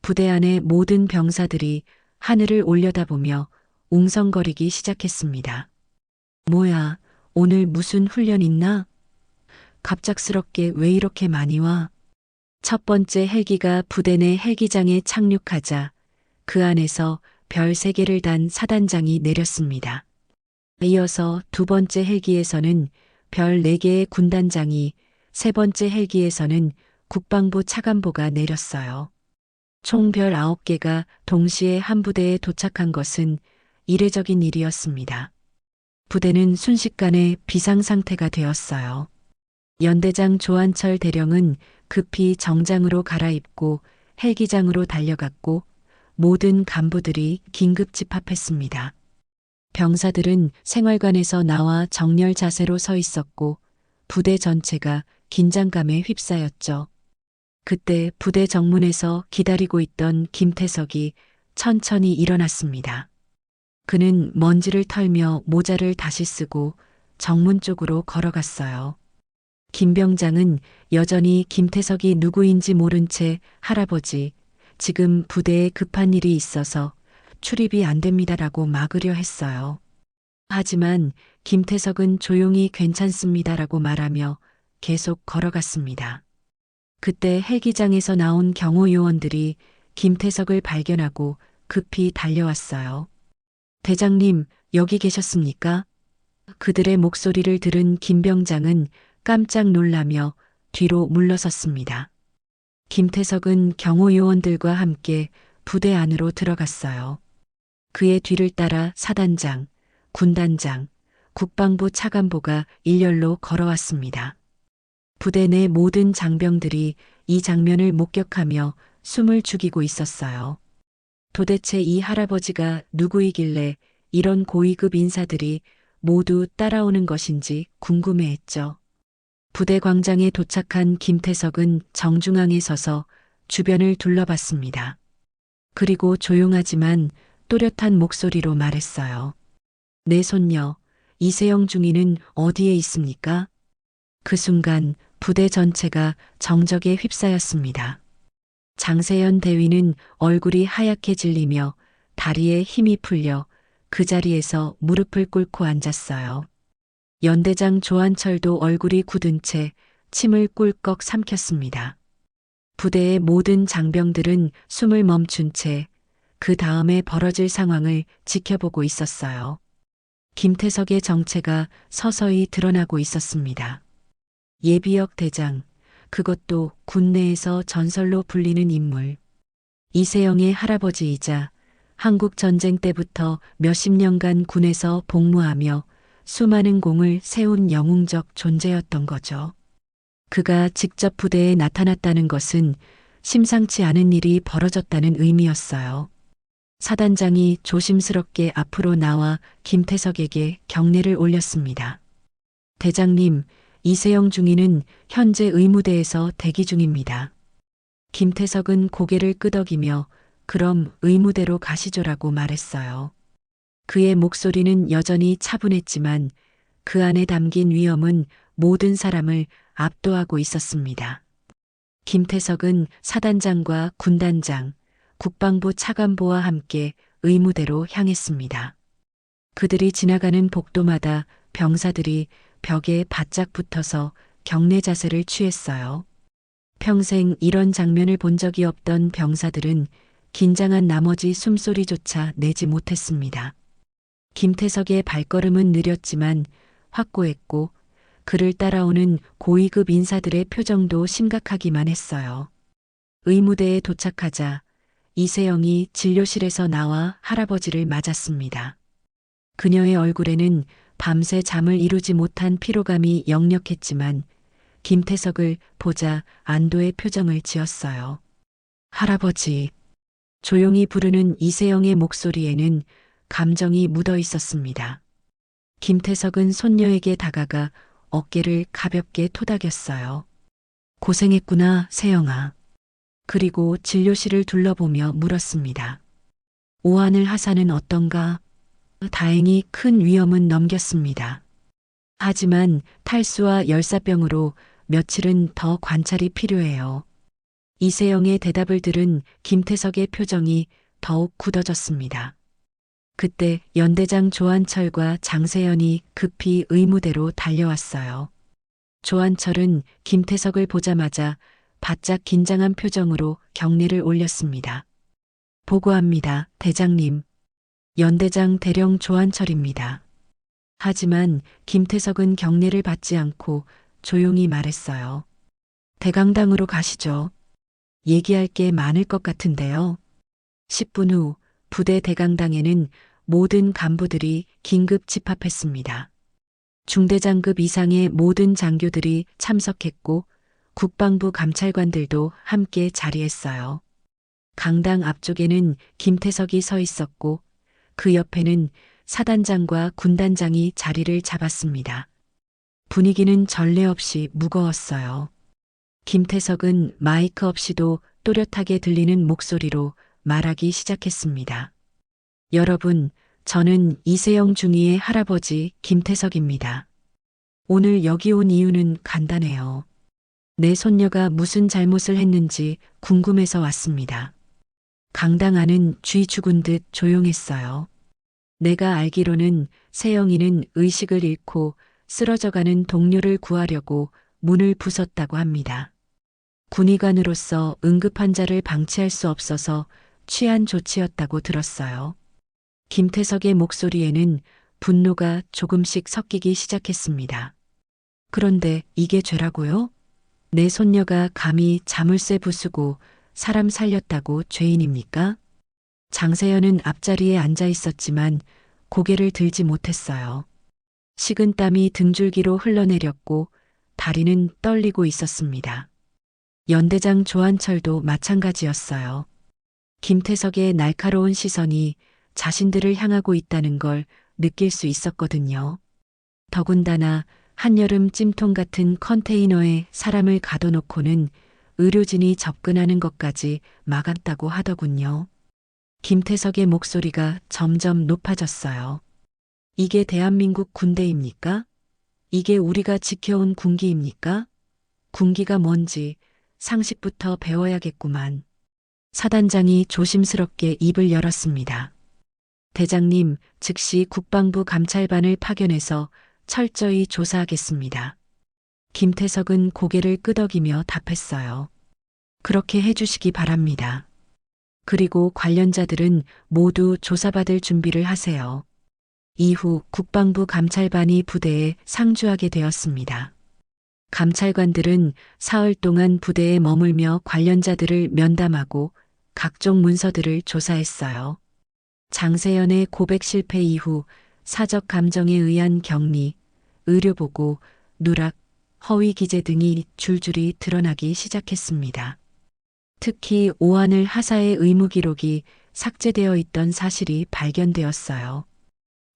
부대 안의 모든 병사들이 하늘을 올려다보며 웅성거리기 시작했습니다. 뭐야, 오늘 무슨 훈련 있나? 갑작스럽게 왜 이렇게 많이 와? 첫 번째 헬기가 부대 내 헬기장에 착륙하자 그 안에서 별 3개를 단 사단장이 내렸습니다. 이어서 두 번째 헬기에서는 별 4개의 군단장이, 세 번째 헬기에서는 국방부 차관보가 내렸어요. 총 별 9개가 동시에 한 부대에 도착한 것은 이례적인 일이었습니다. 부대는 순식간에 비상상태가 되었어요. 연대장 조한철 대령은 급히 정장으로 갈아입고 헬기장으로 달려갔고 모든 간부들이 긴급 집합했습니다. 병사들은 생활관에서 나와 정렬 자세로 서 있었고 부대 전체가 긴장감에 휩싸였죠. 그때 부대 정문에서 기다리고 있던 김태석이 천천히 일어났습니다. 그는 먼지를 털며 모자를 다시 쓰고 정문 쪽으로 걸어갔어요. 김병장은 여전히 김태석이 누구인지 모른 채 할아버지, 지금 부대에 급한 일이 있어서 출입이 안 됩니다라고 막으려 했어요. 하지만 김태석은 조용히 괜찮습니다라고 말하며 계속 걸어갔습니다. 그때 헬기장에서 나온 경호 요원들이 김태석을 발견하고 급히 달려왔어요. 대장님, 여기 계셨습니까? 그들의 목소리를 들은 김병장은 깜짝 놀라며 뒤로 물러섰습니다. 김태석은 경호 요원들과 함께 부대 안으로 들어갔어요. 그의 뒤를 따라 사단장, 군단장, 국방부 차관보가 일렬로 걸어왔습니다. 부대 내 모든 장병들이 이 장면을 목격하며 숨을 죽이고 있었어요. 도대체 이 할아버지가 누구이길래 이런 고위급 인사들이 모두 따라오는 것인지 궁금해했죠. 부대 광장에 도착한 김태석은 정중앙에 서서 주변을 둘러봤습니다. 그리고 조용하지만 또렷한 목소리로 말했어요. 내 손녀, 이세영 중위는 어디에 있습니까? 그 순간 부대 전체가 정적에 휩싸였습니다. 장세현 대위는 얼굴이 하얗게 질리며 다리에 힘이 풀려 그 자리에서 무릎을 꿇고 앉았어요. 연대장 조한철도 얼굴이 굳은 채 침을 꿀꺽 삼켰습니다. 부대의 모든 장병들은 숨을 멈춘 채 그 다음에 벌어질 상황을 지켜보고 있었어요. 김태석의 정체가 서서히 드러나고 있었습니다. 예비역 대장, 그것도 군내에서 전설로 불리는 인물. 이세영의 할아버지이자 한국 전쟁 때부터 몇십 년간 군에서 복무하며 수많은 공을 세운 영웅적 존재였던 거죠. 그가 직접 부대에 나타났다는 것은 심상치 않은 일이 벌어졌다는 의미였어요. 사단장이 조심스럽게 앞으로 나와 김태석에게 경례를 올렸습니다. 대장님, 이세영 중위는 현재 의무대에서 대기 중입니다. 김태석은 고개를 끄덕이며 그럼 의무대로 가시죠라고 말했어요. 그의 목소리는 여전히 차분했지만 그 안에 담긴 위엄은 모든 사람을 압도하고 있었습니다. 김태석은 사단장과 군단장, 국방부 차관보와 함께 의무대로 향했습니다. 그들이 지나가는 복도마다 병사들이 벽에 바짝 붙어서 경례 자세를 취했어요. 평생 이런 장면을 본 적이 없던 병사들은 긴장한 나머지 숨소리조차 내지 못했습니다. 김태석의 발걸음은 느렸지만 확고했고 그를 따라오는 고위급 인사들의 표정도 심각하기만 했어요. 의무대에 도착하자 이세영이 진료실에서 나와 할아버지를 맞았습니다. 그녀의 얼굴에는 밤새 잠을 이루지 못한 피로감이 역력했지만 김태석을 보자 안도의 표정을 지었어요. 할아버지. 조용히 부르는 이세영의 목소리에는 감정이 묻어 있었습니다. 김태석은 손녀에게 다가가 어깨를 가볍게 토닥였어요. 고생했구나, 세영아. 그리고 진료실을 둘러보며 물었습니다. 오하늘 하사는 어떤가? 다행히 큰 위험은 넘겼습니다. 하지만 탈수와 열사병으로 며칠은 더 관찰이 필요해요. 이세영의 대답을 들은 김태석의 표정이 더욱 굳어졌습니다. 그때 연대장 조한철과 장세연이 급히 의무대로 달려왔어요. 조한철은 김태석을 보자마자 바짝 긴장한 표정으로 경례를 올렸습니다. 보고합니다, 대장님. 연대장 대령 조한철입니다. 하지만 김태석은 경례를 받지 않고 조용히 말했어요. 대강당으로 가시죠. 얘기할 게 많을 것 같은데요. 10분 후 부대 대강당에는 모든 간부들이 긴급 집합했습니다. 중대장급 이상의 모든 장교들이 참석했고 국방부 감찰관들도 함께 자리했어요. 강당 앞쪽에는 김태석이 서 있었고 그 옆에는 사단장과 군단장이 자리를 잡았습니다. 분위기는 전례 없이 무거웠어요. 김태석은 마이크 없이도 또렷하게 들리는 목소리로 말하기 시작했습니다. 여러분, 저는 이세영 중위의 할아버지 김태석입니다. 오늘 여기 온 이유는 간단해요. 내 손녀가 무슨 잘못을 했는지 궁금해서 왔습니다. 강당 안은 쥐 죽은 듯 조용했어요. 내가 알기로는 세영이는 의식을 잃고 쓰러져가는 동료를 구하려고 문을 부쉈다고 합니다. 군의관으로서 응급환자를 방치할 수 없어서 취한 조치였다고 들었어요. 김태석의 목소리에는 분노가 조금씩 섞이기 시작했습니다. 그런데 이게 죄라고요? 내 손녀가 감히 자물쇠 부수고 사람 살렸다고 죄인입니까? 장세연은 앞자리에 앉아 있었지만 고개를 들지 못했어요. 식은땀이 등줄기로 흘러내렸고 다리는 떨리고 있었습니다. 연대장 조한철도 마찬가지였어요. 김태석의 날카로운 시선이 자신들을 향하고 있다는 걸 느낄 수 있었거든요. 더군다나 한여름 찜통 같은 컨테이너에 사람을 가둬놓고는 의료진이 접근하는 것까지 막았다고 하더군요. 김태석의 목소리가 점점 높아졌어요. 이게 대한민국 군대입니까? 이게 우리가 지켜온 군기입니까? 군기가 뭔지 상식부터 배워야겠구만. 사단장이 조심스럽게 입을 열었습니다. 대장님, 즉시 국방부 감찰반을 파견해서 철저히 조사하겠습니다. 김태석은 고개를 끄덕이며 답했어요. 그렇게 해주시기 바랍니다. 그리고 관련자들은 모두 조사받을 준비를 하세요. 이후 국방부 감찰반이 부대에 상주하게 되었습니다. 감찰관들은 사흘 동안 부대에 머물며 관련자들을 면담하고 각종 문서들을 조사했어요. 장세연의 고백 실패 이후 사적 감정에 의한 격리, 의료보고, 누락, 허위 기재 등이 줄줄이 드러나기 시작했습니다. 특히 오하늘 하사의 의무 기록이 삭제되어 있던 사실이 발견되었어요.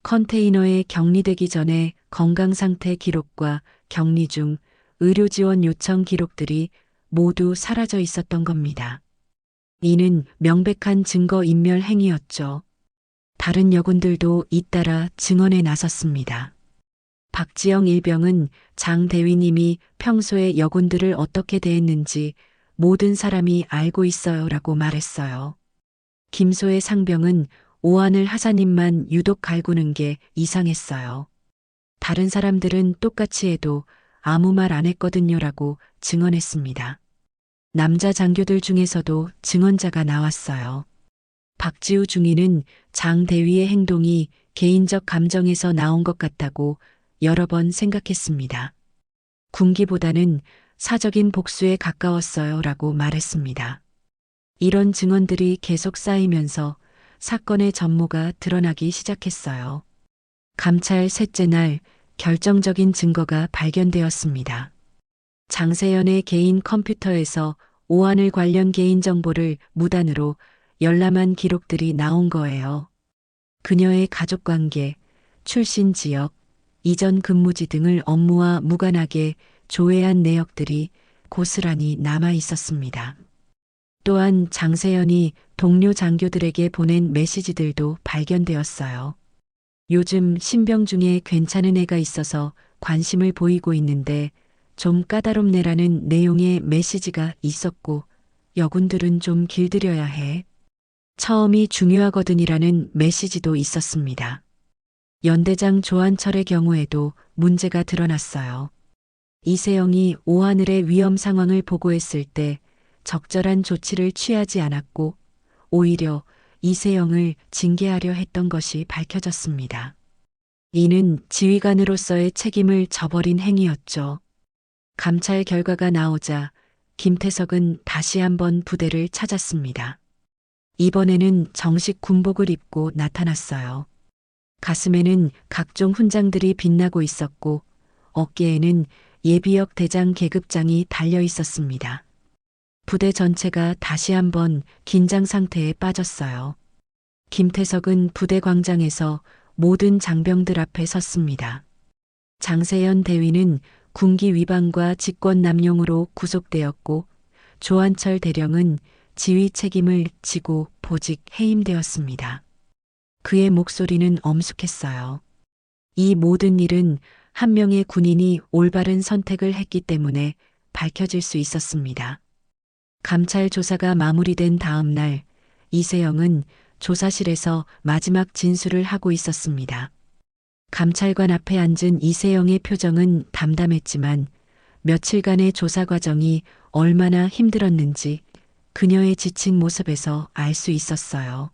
컨테이너에 격리되기 전에 건강 상태 기록과 격리 중 의료 지원 요청 기록들이 모두 사라져 있었던 겁니다. 이는 명백한 증거 인멸 행위였죠. 다른 여군들도 잇따라 증언에 나섰습니다. 박지영 일병은 장 대위님이 평소에 여군들을 어떻게 대했는지 모든 사람이 알고 있어요라고 말했어요. 김소의 상병은 오하늘 하사님만 유독 갈구는 게 이상했어요. 다른 사람들은 똑같이 해도 아무 말 안 했거든요라고 증언했습니다. 남자 장교들 중에서도 증언자가 나왔어요. 박지우 중위는 장 대위의 행동이 개인적 감정에서 나온 것 같다고 여러 번 생각했습니다. 군기보다는 사적인 복수에 가까웠어요 라고 말했습니다. 이런 증언들이 계속 쌓이면서 사건의 전모가 드러나기 시작했어요. 감찰 셋째 날 결정적인 증거가 발견되었습니다. 장세연의 개인 컴퓨터에서 오하늘 관련 개인정보를 무단으로 열람한 기록들이 나온 거예요. 그녀의 가족관계, 출신 지역, 이전 근무지 등을 업무와 무관하게 조회한 내역들이 고스란히 남아 있었습니다. 또한 장세연이 동료 장교들에게 보낸 메시지들도 발견되었어요. 요즘 신병 중에 괜찮은 애가 있어서 관심을 보이고 있는데 좀 까다롭네라는 내용의 메시지가 있었고 여군들은 좀 길들여야 해. 처음이 중요하거든이라는 메시지도 있었습니다. 연대장 조한철의 경우에도 문제가 드러났어요. 이세영이 오하늘의 위험 상황을 보고했을 때 적절한 조치를 취하지 않았고 오히려 이세영을 징계하려 했던 것이 밝혀졌습니다. 이는 지휘관으로서의 책임을 저버린 행위였죠. 감찰 결과가 나오자 김태석은 다시 한번 부대를 찾았습니다. 이번에는 정식 군복을 입고 나타났어요. 가슴에는 각종 훈장들이 빛나고 있었고 어깨에는 예비역 대장 계급장이 달려 있었습니다. 부대 전체가 다시 한번 긴장 상태에 빠졌어요. 김태석은 부대 광장에서 모든 장병들 앞에 섰습니다. 장세연 대위는 군기 위반과 직권 남용으로 구속되었고 조한철 대령은 지휘 책임을 지고 보직 해임되었습니다. 그의 목소리는 엄숙했어요. 이 모든 일은 한 명의 군인이 올바른 선택을 했기 때문에 밝혀질 수 있었습니다. 감찰 조사가 마무리된 다음 날 이세영은 조사실에서 마지막 진술을 하고 있었습니다. 감찰관 앞에 앉은 이세영의 표정은 담담했지만 며칠간의 조사 과정이 얼마나 힘들었는지 그녀의 지친 모습에서 알 수 있었어요.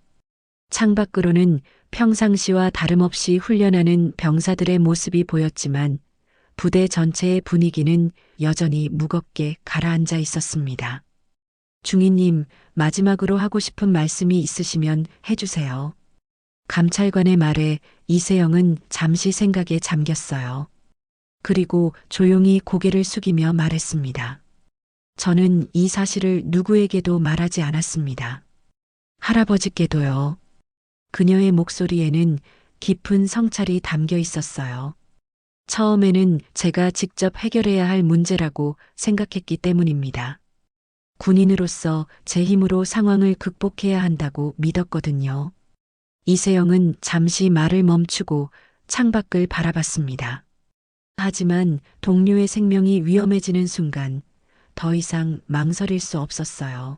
창밖으로는 평상시와 다름없이 훈련하는 병사들의 모습이 보였지만 부대 전체의 분위기는 여전히 무겁게 가라앉아 있었습니다. 중위님, 마지막으로 하고 싶은 말씀이 있으시면 해주세요. 감찰관의 말에 이세영은 잠시 생각에 잠겼어요. 그리고 조용히 고개를 숙이며 말했습니다. 저는 이 사실을 누구에게도 말하지 않았습니다. 할아버지께도요. 그녀의 목소리에는 깊은 성찰이 담겨 있었어요. 처음에는 제가 직접 해결해야 할 문제라고 생각했기 때문입니다. 군인으로서 제 힘으로 상황을 극복해야 한다고 믿었거든요. 이세영은 잠시 말을 멈추고 창밖을 바라봤습니다. 하지만 동료의 생명이 위험해지는 순간 더 이상 망설일 수 없었어요.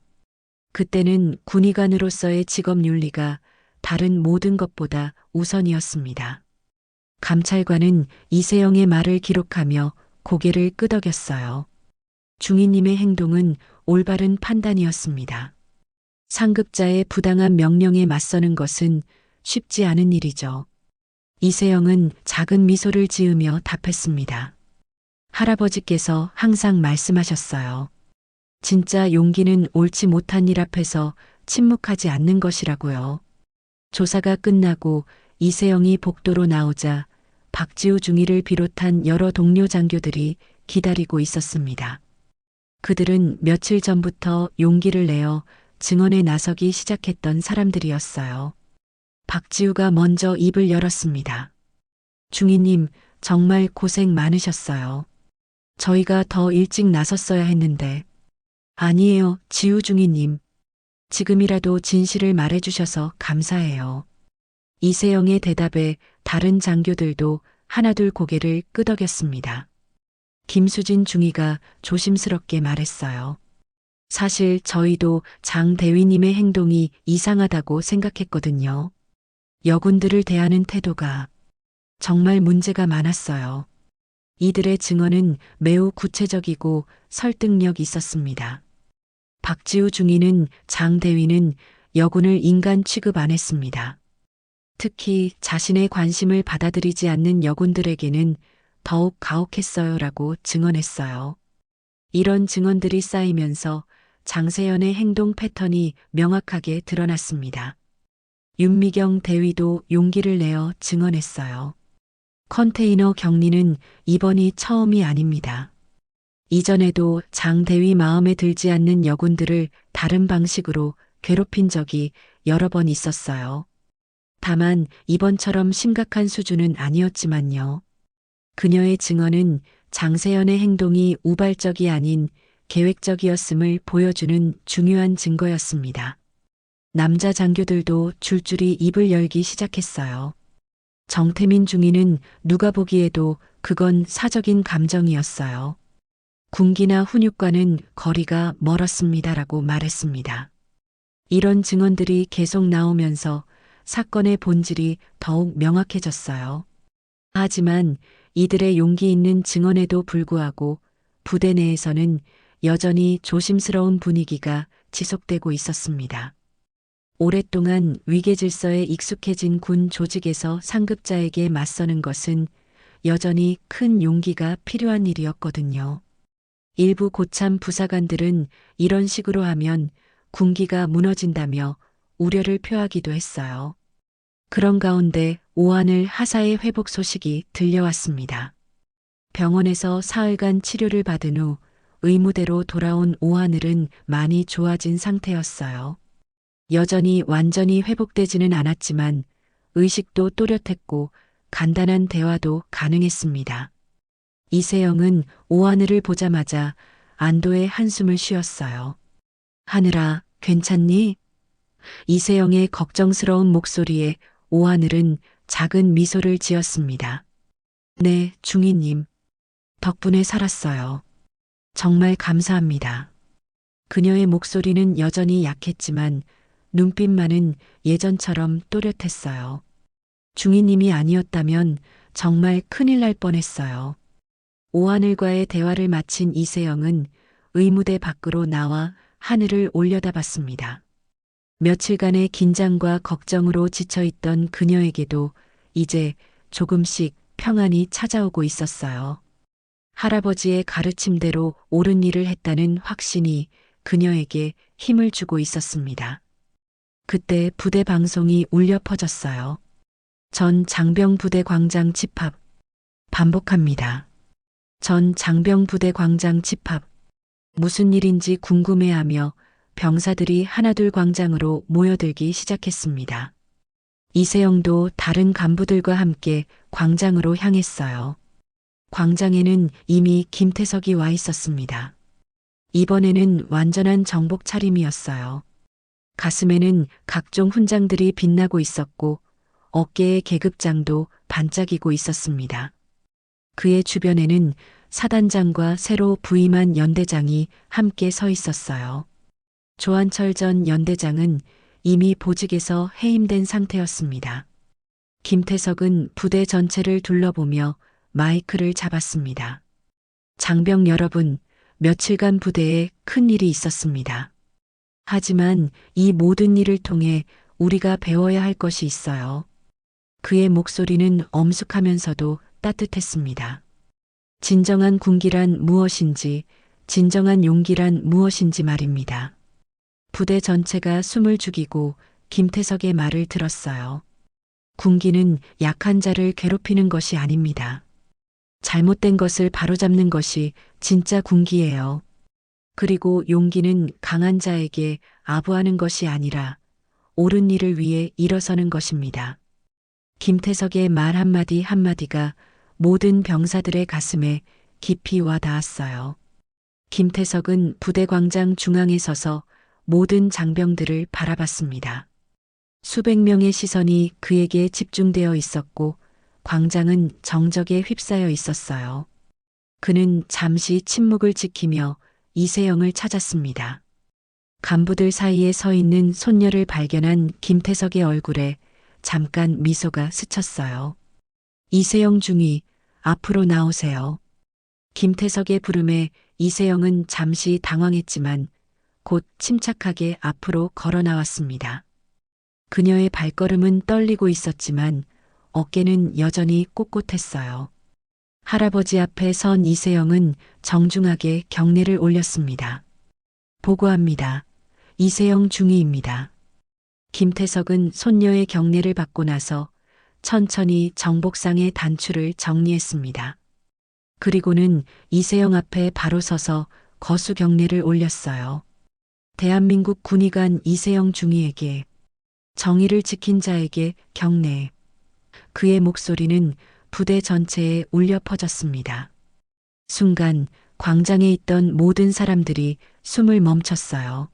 그때는 군의관으로서의 직업 윤리가 다른 모든 것보다 우선이었습니다. 감찰관은 이세영의 말을 기록하며 고개를 끄덕였어요. 중위님의 행동은 올바른 판단이었습니다. 상급자의 부당한 명령에 맞서는 것은 쉽지 않은 일이죠. 이세영은 작은 미소를 지으며 답했습니다. 할아버지께서 항상 말씀하셨어요. 진짜 용기는 옳지 못한 일 앞에서 침묵하지 않는 것이라고요. 조사가 끝나고 이세영이 복도로 나오자 박지우 중위를 비롯한 여러 동료 장교들이 기다리고 있었습니다. 그들은 며칠 전부터 용기를 내어 증언에 나서기 시작했던 사람들이었어요. 박지우가 먼저 입을 열었습니다. 중위님, 정말 고생 많으셨어요. 저희가 더 일찍 나섰어야 했는데. 아니에요, 지우 중위님. 지금이라도 진실을 말해주셔서 감사해요. 이세영의 대답에 다른 장교들도 하나둘 고개를 끄덕였습니다. 김수진 중위가 조심스럽게 말했어요. 사실 저희도 장 대위님의 행동이 이상하다고 생각했거든요. 여군들을 대하는 태도가 정말 문제가 많았어요. 이들의 증언은 매우 구체적이고 설득력 있었습니다. 박지우 중위는 장 대위는 여군을 인간 취급 안 했습니다. 특히 자신의 관심을 받아들이지 않는 여군들에게는 더욱 가혹했어요라고 증언했어요. 이런 증언들이 쌓이면서 장세현의 행동 패턴이 명확하게 드러났습니다. 윤미경 대위도 용기를 내어 증언했어요. 컨테이너 격리는 이번이 처음이 아닙니다. 이전에도 장 대위 마음에 들지 않는 여군들을 다른 방식으로 괴롭힌 적이 여러 번 있었어요. 다만 이번처럼 심각한 수준은 아니었지만요. 그녀의 증언은 장세현의 행동이 우발적이 아닌 계획적이었음을 보여주는 중요한 증거였습니다. 남자 장교들도 줄줄이 입을 열기 시작했어요. 정태민 중위는 누가 보기에도 그건 사적인 감정이었어요. 군기나 훈육과는 거리가 멀었습니다라고 말했습니다. 이런 증언들이 계속 나오면서 사건의 본질이 더욱 명확해졌어요. 하지만 이들의 용기 있는 증언에도 불구하고 부대 내에서는 여전히 조심스러운 분위기가 지속되고 있었습니다. 오랫동안 위계 질서에 익숙해진 군 조직에서 상급자에게 맞서는 것은 여전히 큰 용기가 필요한 일이었거든요. 일부 고참 부사관들은 이런 식으로 하면 군기가 무너진다며 우려를 표하기도 했어요. 그런 가운데 오한을 하사의 회복 소식이 들려왔습니다. 병원에서 사흘간 치료를 받은 후 의무대로 돌아온 오하늘은 많이 좋아진 상태였어요. 여전히 완전히 회복되지는 않았지만 의식도 또렷했고 간단한 대화도 가능했습니다. 이세영은 오하늘을 보자마자 안도의 한숨을 쉬었어요. 하늘아, 괜찮니? 이세영의 걱정스러운 목소리에 오하늘은 작은 미소를 지었습니다. 네, 중위님. 덕분에 살았어요. 정말 감사합니다. 그녀의 목소리는 여전히 약했지만 눈빛만은 예전처럼 또렷했어요. 중위님이 아니었다면 정말 큰일 날 뻔했어요. 오하늘과의 대화를 마친 이세영은 의무대 밖으로 나와 하늘을 올려다봤습니다. 며칠간의 긴장과 걱정으로 지쳐있던 그녀에게도 이제 조금씩 평안이 찾아오고 있었어요. 할아버지의 가르침대로 옳은 일을 했다는 확신이 그녀에게 힘을 주고 있었습니다. 그때 부대 방송이 울려 퍼졌어요. 전 장병 부대 광장 집합. 반복합니다. 전 장병 부대 광장 집합. 무슨 일인지 궁금해하며 병사들이 하나둘 광장으로 모여들기 시작했습니다. 이세영도 다른 간부들과 함께 광장으로 향했어요. 광장에는 이미 김태석이 와 있었습니다. 이번에는 완전한 정복 차림이었어요. 가슴에는 각종 훈장들이 빛나고 있었고 어깨의 계급장도 반짝이고 있었습니다. 그의 주변에는 사단장과 새로 부임한 연대장이 함께 서 있었어요. 조한철 전 연대장은 이미 보직에서 해임된 상태였습니다. 김태석은 부대 전체를 둘러보며 마이크를 잡았습니다. 장병 여러분, 며칠간 부대에 큰 일이 있었습니다. 하지만 이 모든 일을 통해 우리가 배워야 할 것이 있어요. 그의 목소리는 엄숙하면서도 따뜻했습니다. 진정한 군기란 무엇인지, 진정한 용기란 무엇인지 말입니다. 부대 전체가 숨을 죽이고 김태석의 말을 들었어요. 군기는 약한 자를 괴롭히는 것이 아닙니다. 잘못된 것을 바로잡는 것이 진짜 군기예요. 그리고 용기는 강한 자에게 아부하는 것이 아니라 옳은 일을 위해 일어서는 것입니다. 김태석의 말 한마디 한마디가 모든 병사들의 가슴에 깊이 와 닿았어요. 김태석은 부대 광장 중앙에 서서 모든 장병들을 바라봤습니다. 수백 명의 시선이 그에게 집중되어 있었고 광장은 정적에 휩싸여 있었어요. 그는 잠시 침묵을 지키며 이세영을 찾았습니다. 간부들 사이에 서 있는 손녀를 발견한 김태석의 얼굴에 잠깐 미소가 스쳤어요. 이세영 중위, 앞으로 나오세요. 김태석의 부름에 이세영은 잠시 당황했지만 곧 침착하게 앞으로 걸어 나왔습니다. 그녀의 발걸음은 떨리고 있었지만 어깨는 여전히 꼿꼿했어요. 할아버지 앞에 선 이세영은 정중하게 경례를 올렸습니다. 보고합니다. 이세영 중위입니다. 김태석은 손녀의 경례를 받고 나서 천천히 정복상의 단추를 정리했습니다. 그리고는 이세영 앞에 바로 서서 거수 경례를 올렸어요. 대한민국 군의관 이세영 중위에게, 정의를 지킨 자에게 경례. 그의 목소리는 부대 전체에 울려 퍼졌습니다. 순간 광장에 있던 모든 사람들이 숨을 멈췄어요.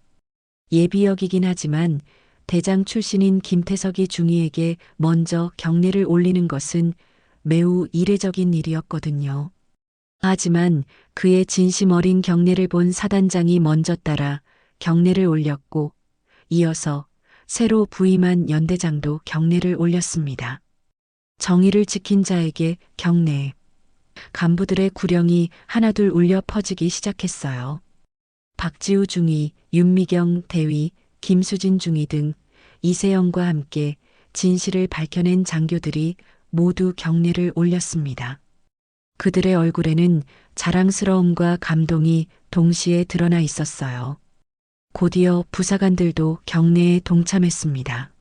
예비역이긴 하지만 대장 출신인 김태석이 중위에게 먼저 경례를 올리는 것은 매우 이례적인 일이었거든요. 하지만 그의 진심 어린 경례를 본 사단장이 먼저 따라 경례를 올렸고 이어서 새로 부임한 연대장도 경례를 올렸습니다. 정의를 지킨 자에게 경례. 간부들의 구령이 하나둘 울려 퍼지기 시작했어요. 박지우 중위, 윤미경 대위, 김수진 중위 등 이세영과 함께 진실을 밝혀낸 장교들이 모두 경례를 올렸습니다. 그들의 얼굴에는 자랑스러움과 감동이 동시에 드러나 있었어요. 곧이어 부사관들도 경례에 동참했습니다.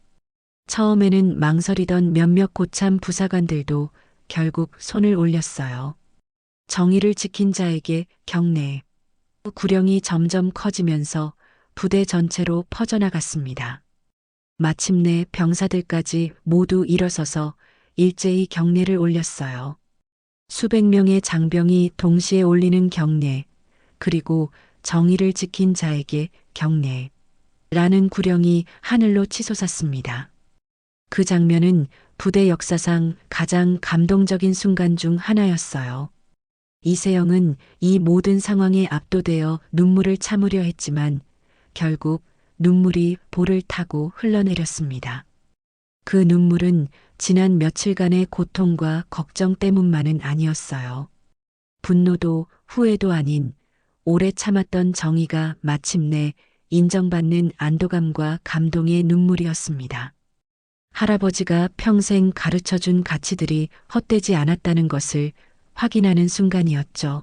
처음에는 망설이던 몇몇 고참 부사관들도 결국 손을 올렸어요. 정의를 지킨 자에게 경례. 구령이 점점 커지면서 부대 전체로 퍼져나갔습니다. 마침내 병사들까지 모두 일어서서 일제히 경례를 올렸어요. 수백 명의 장병이 동시에 올리는 경례, 그리고 정의를 지킨 자에게 경례. 라는 구령이 하늘로 치솟았습니다. 그 장면은 부대 역사상 가장 감동적인 순간 중 하나였어요. 이세영은 이 모든 상황에 압도되어 눈물을 참으려 했지만 결국 눈물이 볼을 타고 흘러내렸습니다. 그 눈물은 지난 며칠간의 고통과 걱정 때문만은 아니었어요. 분노도 후회도 아닌 오래 참았던 정의가 마침내 인정받는 안도감과 감동의 눈물이었습니다. 할아버지가 평생 가르쳐준 가치들이 헛되지 않았다는 것을 확인하는 순간이었죠.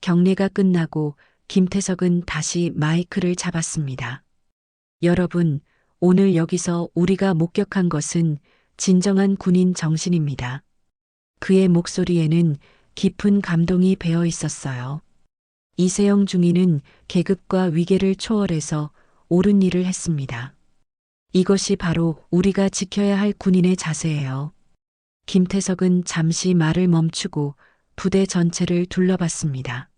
경례가 끝나고 김태석은 다시 마이크를 잡았습니다. 여러분, 오늘 여기서 우리가 목격한 것은 진정한 군인 정신입니다. 그의 목소리에는 깊은 감동이 배어 있었어요. 이세영 중위는 계급과 위계를 초월해서 옳은 일을 했습니다. 이것이 바로 우리가 지켜야 할 군인의 자세예요. 김태석은 잠시 말을 멈추고 부대 전체를 둘러봤습니다.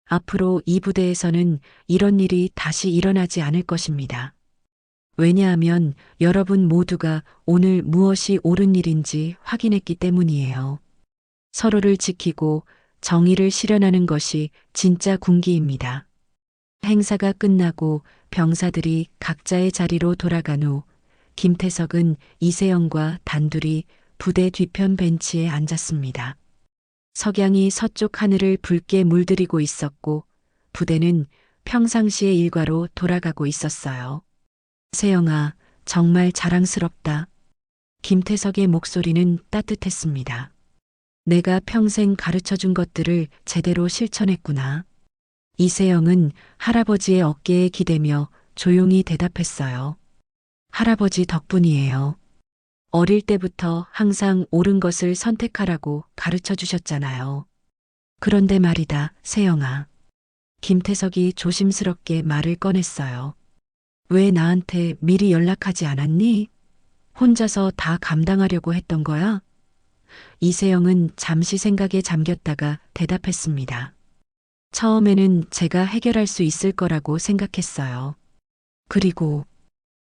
앞으로 이 부대에서는 이런 일이 다시 일어나지 않을 것입니다. 왜냐하면 여러분 모두가 오늘 무엇이 옳은 일인지 확인했기 때문이에요. 서로를 지키고 정의를 실현하는 것이 진짜 군기입니다. 행사가 끝나고 병사들이 각자의 자리로 돌아간 후 김태석은 이세영과 단둘이 부대 뒤편 벤치에 앉았습니다. 석양이 서쪽 하늘을 붉게 물들이고 있었고 부대는 평상시의 일과로 돌아가고 있었어요. 세영아, 정말 자랑스럽다. 김태석의 목소리는 따뜻했습니다. 내가 평생 가르쳐준 것들을 제대로 실천했구나. 이세영은 할아버지의 어깨에 기대며 조용히 대답했어요. 할아버지 덕분이에요. 어릴 때부터 항상 옳은 것을 선택하라고 가르쳐 주셨잖아요. 그런데 말이다, 세영아. 김태석이 조심스럽게 말을 꺼냈어요. 왜 나한테 미리 연락하지 않았니? 혼자서 다 감당하려고 했던 거야? 이세영은 잠시 생각에 잠겼다가 대답했습니다. 처음에는 제가 해결할 수 있을 거라고 생각했어요. 그리고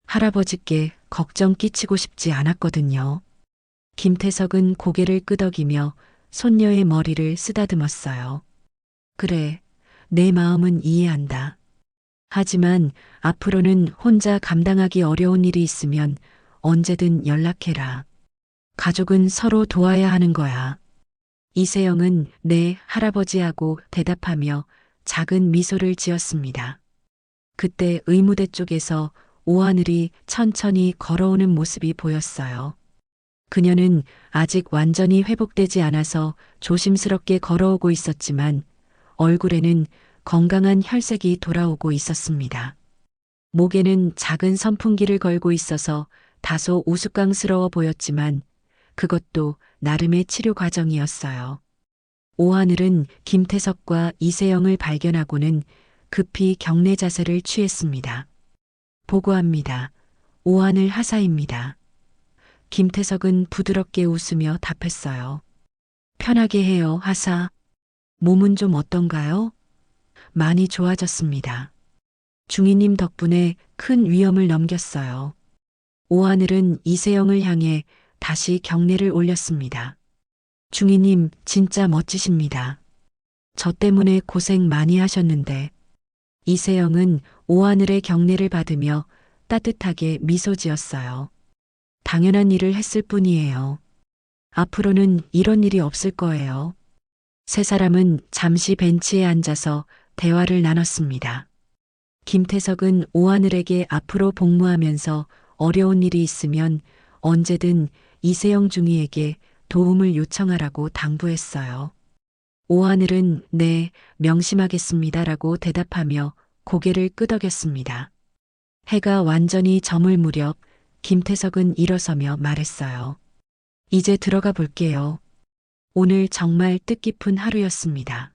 할아버지께 걱정 끼치고 싶지 않았거든요. 김태석은 고개를 끄덕이며 손녀의 머리를 쓰다듬었어요. 그래, 내 마음은 이해한다. 하지만 앞으로는 혼자 감당하기 어려운 일이 있으면 언제든 연락해라. 가족은 서로 도와야 하는 거야. 이세영은 네, 할아버지하고 대답하며 작은 미소를 지었습니다. 그때 의무대 쪽에서 오하늘이 천천히 걸어오는 모습이 보였어요. 그녀는 아직 완전히 회복되지 않아서 조심스럽게 걸어오고 있었지만 얼굴에는 건강한 혈색이 돌아오고 있었습니다. 목에는 작은 선풍기를 걸고 있어서 다소 우스꽝스러워 보였지만 그것도 나름의 치료 과정이었어요. 오하늘은 김태석과 이세영을 발견하고는 급히 경례 자세를 취했습니다. 보고합니다. 오하늘 하사입니다. 김태석은 부드럽게 웃으며 답했어요. 편하게 해요, 하사. 몸은 좀 어떤가요? 많이 좋아졌습니다. 중이님 덕분에 큰 위험을 넘겼어요. 오하늘은 이세영을 향해 다시 경례를 올렸습니다. 중이님 진짜 멋지십니다. 저 때문에 고생 많이 하셨는데. 이세영은 오하늘의 경례를 받으며 따뜻하게 미소 지었어요. 당연한 일을 했을 뿐이에요. 앞으로는 이런 일이 없을 거예요. 세 사람은 잠시 벤치에 앉아서 대화를 나눴습니다. 김태석은 오하늘에게 앞으로 복무하면서 어려운 일이 있으면 언제든 이세영 중위에게 도움을 요청하라고 당부했어요. 오하늘은 네, 명심하겠습니다라고 대답하며 고개를 끄덕였습니다. 해가 완전히 저물 무렵 김태석은 일어서며 말했어요. 이제 들어가 볼게요. 오늘 정말 뜻깊은 하루였습니다.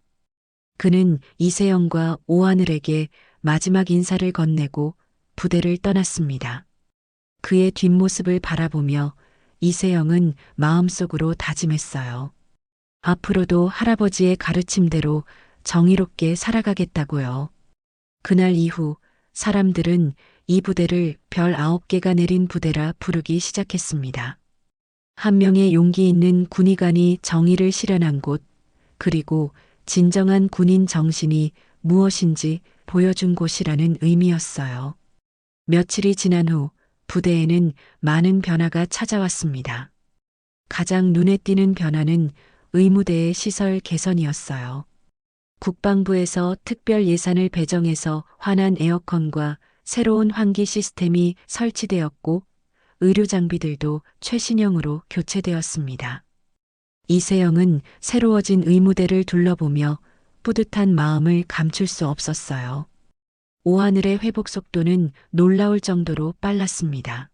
그는 이세영과 오하늘에게 마지막 인사를 건네고 부대를 떠났습니다. 그의 뒷모습을 바라보며 이세영은 마음속으로 다짐했어요. 앞으로도 할아버지의 가르침대로 정의롭게 살아가겠다고요. 그날 이후 사람들은 이 부대를 별 9개가 내린 부대라 부르기 시작했습니다. 한 명의 용기 있는 군의관이 정의를 실현한 곳, 그리고 진정한 군인 정신이 무엇인지 보여준 곳이라는 의미였어요. 며칠이 지난 후 부대에는 많은 변화가 찾아왔습니다. 가장 눈에 띄는 변화는 의무대의 시설 개선이었어요. 국방부에서 특별 예산을 배정해서 환한 에어컨과 새로운 환기 시스템이 설치되었고 의료 장비들도 최신형으로 교체되었습니다. 이세영은 새로워진 의무대를 둘러보며 뿌듯한 마음을 감출 수 없었어요. 오하늘의 회복 속도는 놀라울 정도로 빨랐습니다.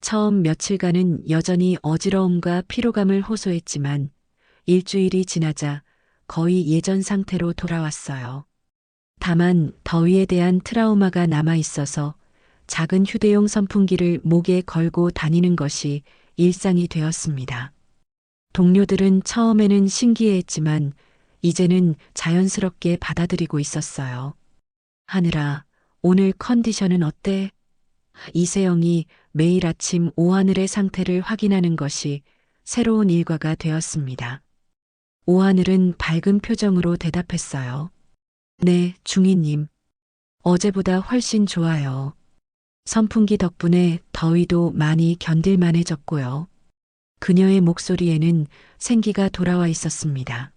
처음 며칠간은 여전히 어지러움과 피로감을 호소했지만 일주일이 지나자 거의 예전 상태로 돌아왔어요. 다만 더위에 대한 트라우마가 남아 있어서 작은 휴대용 선풍기를 목에 걸고 다니는 것이 일상이 되었습니다. 동료들은 처음에는 신기해했지만 이제는 자연스럽게 받아들이고 있었어요. 하늘아, 오늘 컨디션은 어때? 이세영이 매일 아침 오하늘의 상태를 확인하는 것이 새로운 일과가 되었습니다. 오하늘은 밝은 표정으로 대답했어요. 네, 중이님. 어제보다 훨씬 좋아요. 선풍기 덕분에 더위도 많이 견딜만해졌고요. 그녀의 목소리에는 생기가 돌아와 있었습니다.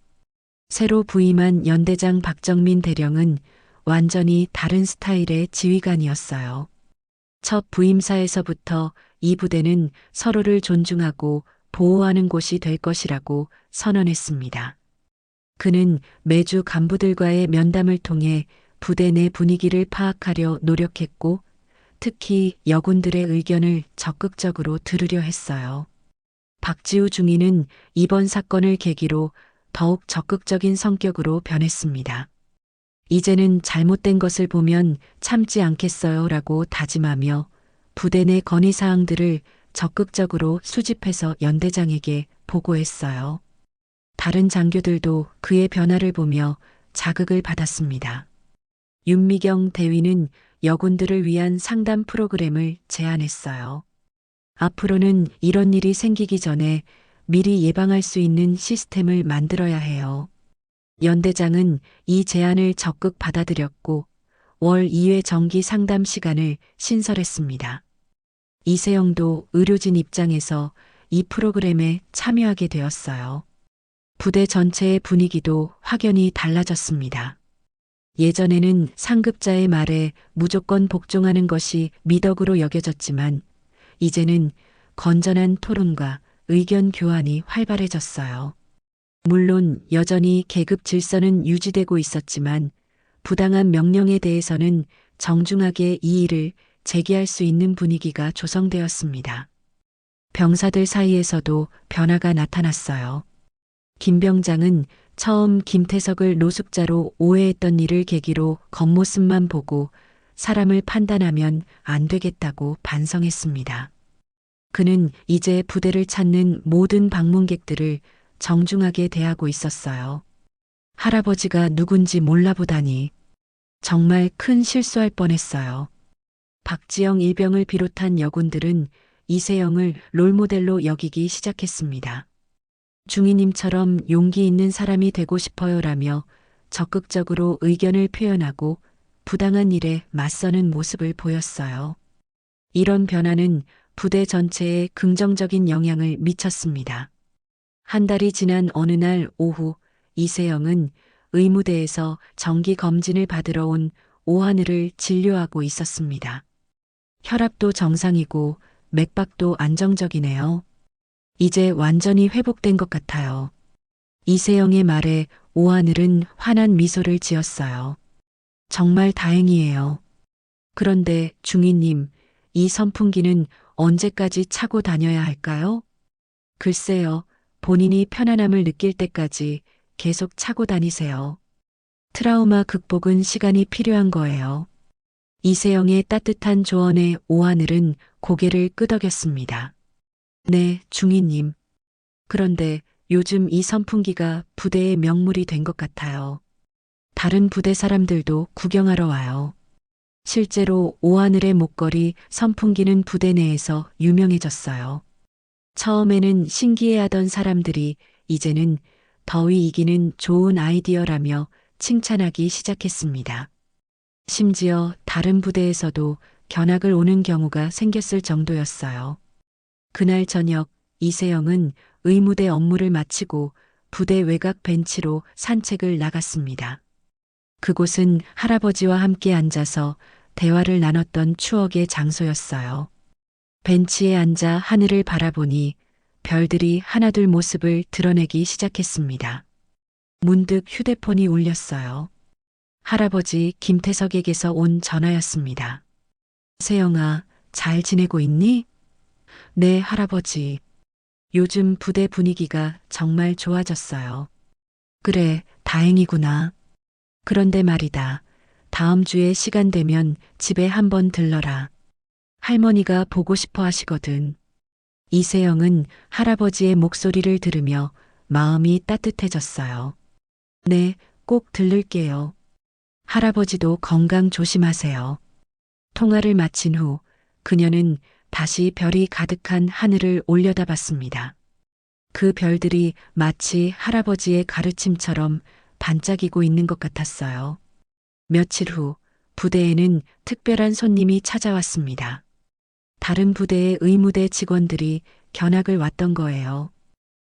새로 부임한 연대장 박정민 대령은 완전히 다른 스타일의 지휘관이었어요. 첫 부임사에서부터 이 부대는 서로를 존중하고 보호하는 곳이 될 것이라고 선언했습니다. 그는 매주 간부들과의 면담을 통해 부대 내 분위기를 파악하려 노력했고, 특히 여군들의 의견을 적극적으로 들으려 했어요. 박지우 중위는 이번 사건을 계기로 더욱 적극적인 성격으로 변했습니다. 이제는 잘못된 것을 보면 참지 않겠어요 라고 다짐하며 부대 내 건의사항들을 적극적으로 수집해서 연대장에게 보고했어요. 다른 장교들도 그의 변화를 보며 자극을 받았습니다. 윤미경 대위는 여군들을 위한 상담 프로그램을 제안했어요. 앞으로는 이런 일이 생기기 전에 미리 예방할 수 있는 시스템을 만들어야 해요. 연대장은 이 제안을 적극 받아들였고 월 2회 정기 상담 시간을 신설했습니다. 이세영도 의료진 입장에서 이 프로그램에 참여하게 되었어요. 부대 전체의 분위기도 확연히 달라졌습니다. 예전에는 상급자의 말에 무조건 복종하는 것이 미덕으로 여겨졌지만 이제는 건전한 토론과 의견 교환이 활발해졌어요. 물론 여전히 계급 질서는 유지되고 있었지만 부당한 명령에 대해서는 정중하게 이의를 제기할 수 있는 분위기가 조성되었습니다. 병사들 사이에서도 변화가 나타났어요. 김 병장은 처음 김태석을 노숙자로 오해했던 일을 계기로 겉모습만 보고 사람을 판단하면 안 되겠다고 반성했습니다. 그는 이제 부대를 찾는 모든 방문객들을 정중하게 대하고 있었어요. 할아버지가 누군지 몰라보다니 정말 큰 실수할 뻔했어요. 박지영 일병을 비롯한 여군들은 이세영을 롤모델로 여기기 시작했습니다. 중위님처럼 용기 있는 사람이 되고 싶어요라며 적극적으로 의견을 표현하고 부당한 일에 맞서는 모습을 보였어요. 이런 변화는 부대 전체에 긍정적인 영향을 미쳤습니다. 한 달이 지난 어느 날 오후 이세영은 의무대에서 정기 검진을 받으러 온 오하늘을 진료하고 있었습니다. 혈압도 정상이고 맥박도 안정적이네요. 이제 완전히 회복된 것 같아요. 이세영의 말에 오하늘은 환한 미소를 지었어요. 정말 다행이에요. 그런데 중위님, 이 선풍기는 언제까지 차고 다녀야 할까요? 글쎄요, 본인이 편안함을 느낄 때까지 계속 차고 다니세요. 트라우마 극복은 시간이 필요한 거예요. 이세영의 따뜻한 조언에 오하늘은 고개를 끄덕였습니다. 네, 중위님. 그런데 요즘 이 선풍기가 부대의 명물이 된 것 같아요. 다른 부대 사람들도 구경하러 와요. 실제로 오하늘의 목걸이 선풍기는 부대 내에서 유명해졌어요. 처음에는 신기해하던 사람들이 이제는 더위 이기는 좋은 아이디어라며 칭찬하기 시작했습니다. 심지어 다른 부대에서도 견학을 오는 경우가 생겼을 정도였어요. 그날 저녁 이세영은 의무대 업무를 마치고 부대 외곽 벤치로 산책을 나갔습니다. 그곳은 할아버지와 함께 앉아서 대화를 나눴던 추억의 장소였어요. 벤치에 앉아 하늘을 바라보니 별들이 하나둘 모습을 드러내기 시작했습니다. 문득 휴대폰이 울렸어요. 할아버지 김태석에게서 온 전화였습니다. 세영아, 잘 지내고 있니? 네, 할아버지. 요즘 부대 분위기가 정말 좋아졌어요. 그래, 다행이구나. 그런데 말이다. 다음 주에 시간 되면 집에 한번 들러라. 할머니가 보고 싶어 하시거든. 이세영은 할아버지의 목소리를 들으며 마음이 따뜻해졌어요. 네, 꼭 들를게요. 할아버지도 건강 조심하세요. 통화를 마친 후 그녀는 다시 별이 가득한 하늘을 올려다봤습니다. 그 별들이 마치 할아버지의 가르침처럼 반짝이고 있는 것 같았어요. 며칠 후 부대에는 특별한 손님이 찾아왔습니다. 다른 부대의 의무대 직원들이 견학을 왔던 거예요.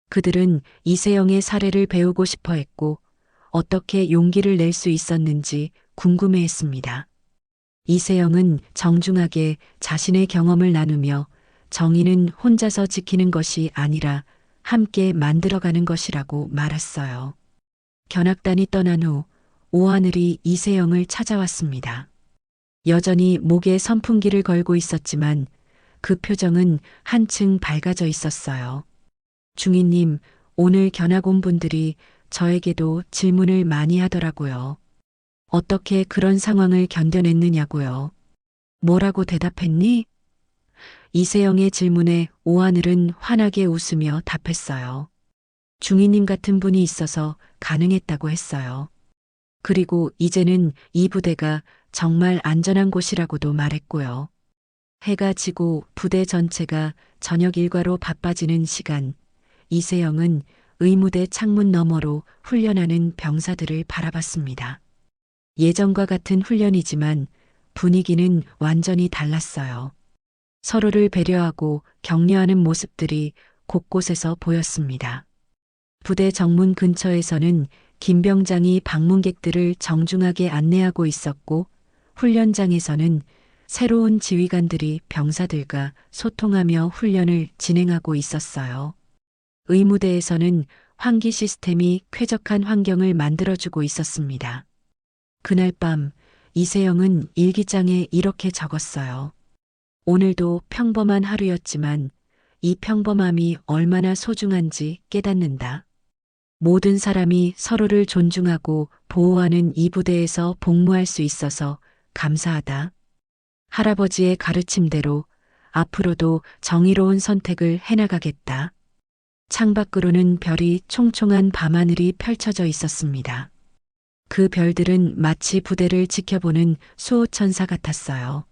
그들은 이세영의 사례를 배우고 싶어 했고 어떻게 용기를 낼 수 있었는지 궁금해 했습니다. 이세영은 정중하게 자신의 경험을 나누며 정의는 혼자서 지키는 것이 아니라 함께 만들어가는 것이라고 말했어요. 견학단이 떠난 후 오하늘이 이세영을 찾아왔습니다. 여전히 목에 선풍기를 걸고 있었지만 그 표정은 한층 밝아져 있었어요. 중이님, 오늘 견학 온 분들이 저에게도 질문을 많이 하더라고요. 어떻게 그런 상황을 견뎌냈느냐고요. 뭐라고 대답했니? 이세영의 질문에 오하늘은 환하게 웃으며 답했어요. 중이님 같은 분이 있어서 가능했다고 했어요. 그리고 이제는 이 부대가 정말 안전한 곳이라고도 말했고요. 해가 지고 부대 전체가 저녁 일과로 바빠지는 시간, 이세영은 의무대 창문 너머로 훈련하는 병사들을 바라봤습니다. 예전과 같은 훈련이지만 분위기는 완전히 달랐어요. 서로를 배려하고 격려하는 모습들이 곳곳에서 보였습니다. 부대 정문 근처에서는 김 병장이 방문객들을 정중하게 안내하고 있었고 훈련장에서는 새로운 지휘관들이 병사들과 소통하며 훈련을 진행하고 있었어요. 의무대에서는 환기 시스템이 쾌적한 환경을 만들어주고 있었습니다. 그날 밤 이세영은 일기장에 이렇게 적었어요. 오늘도 평범한 하루였지만 이 평범함이 얼마나 소중한지 깨닫는다. 모든 사람이 서로를 존중하고 보호하는 이 부대에서 복무할 수 있어서 감사하다. 할아버지의 가르침대로 앞으로도 정의로운 선택을 해나가겠다. 창밖으로는 별이 총총한 밤하늘이 펼쳐져 있었습니다. 그 별들은 마치 부대를 지켜보는 수호천사 같았어요.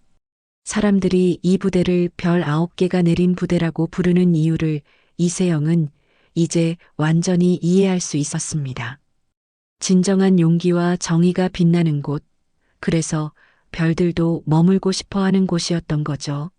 사람들이 이 부대를 별 9개가 내린 부대라고 부르는 이유를 이세영은 이제 완전히 이해할 수 있었습니다. 진정한 용기와 정의가 빛나는 곳, 그래서 별들도 머물고 싶어 하는 곳이었던 거죠.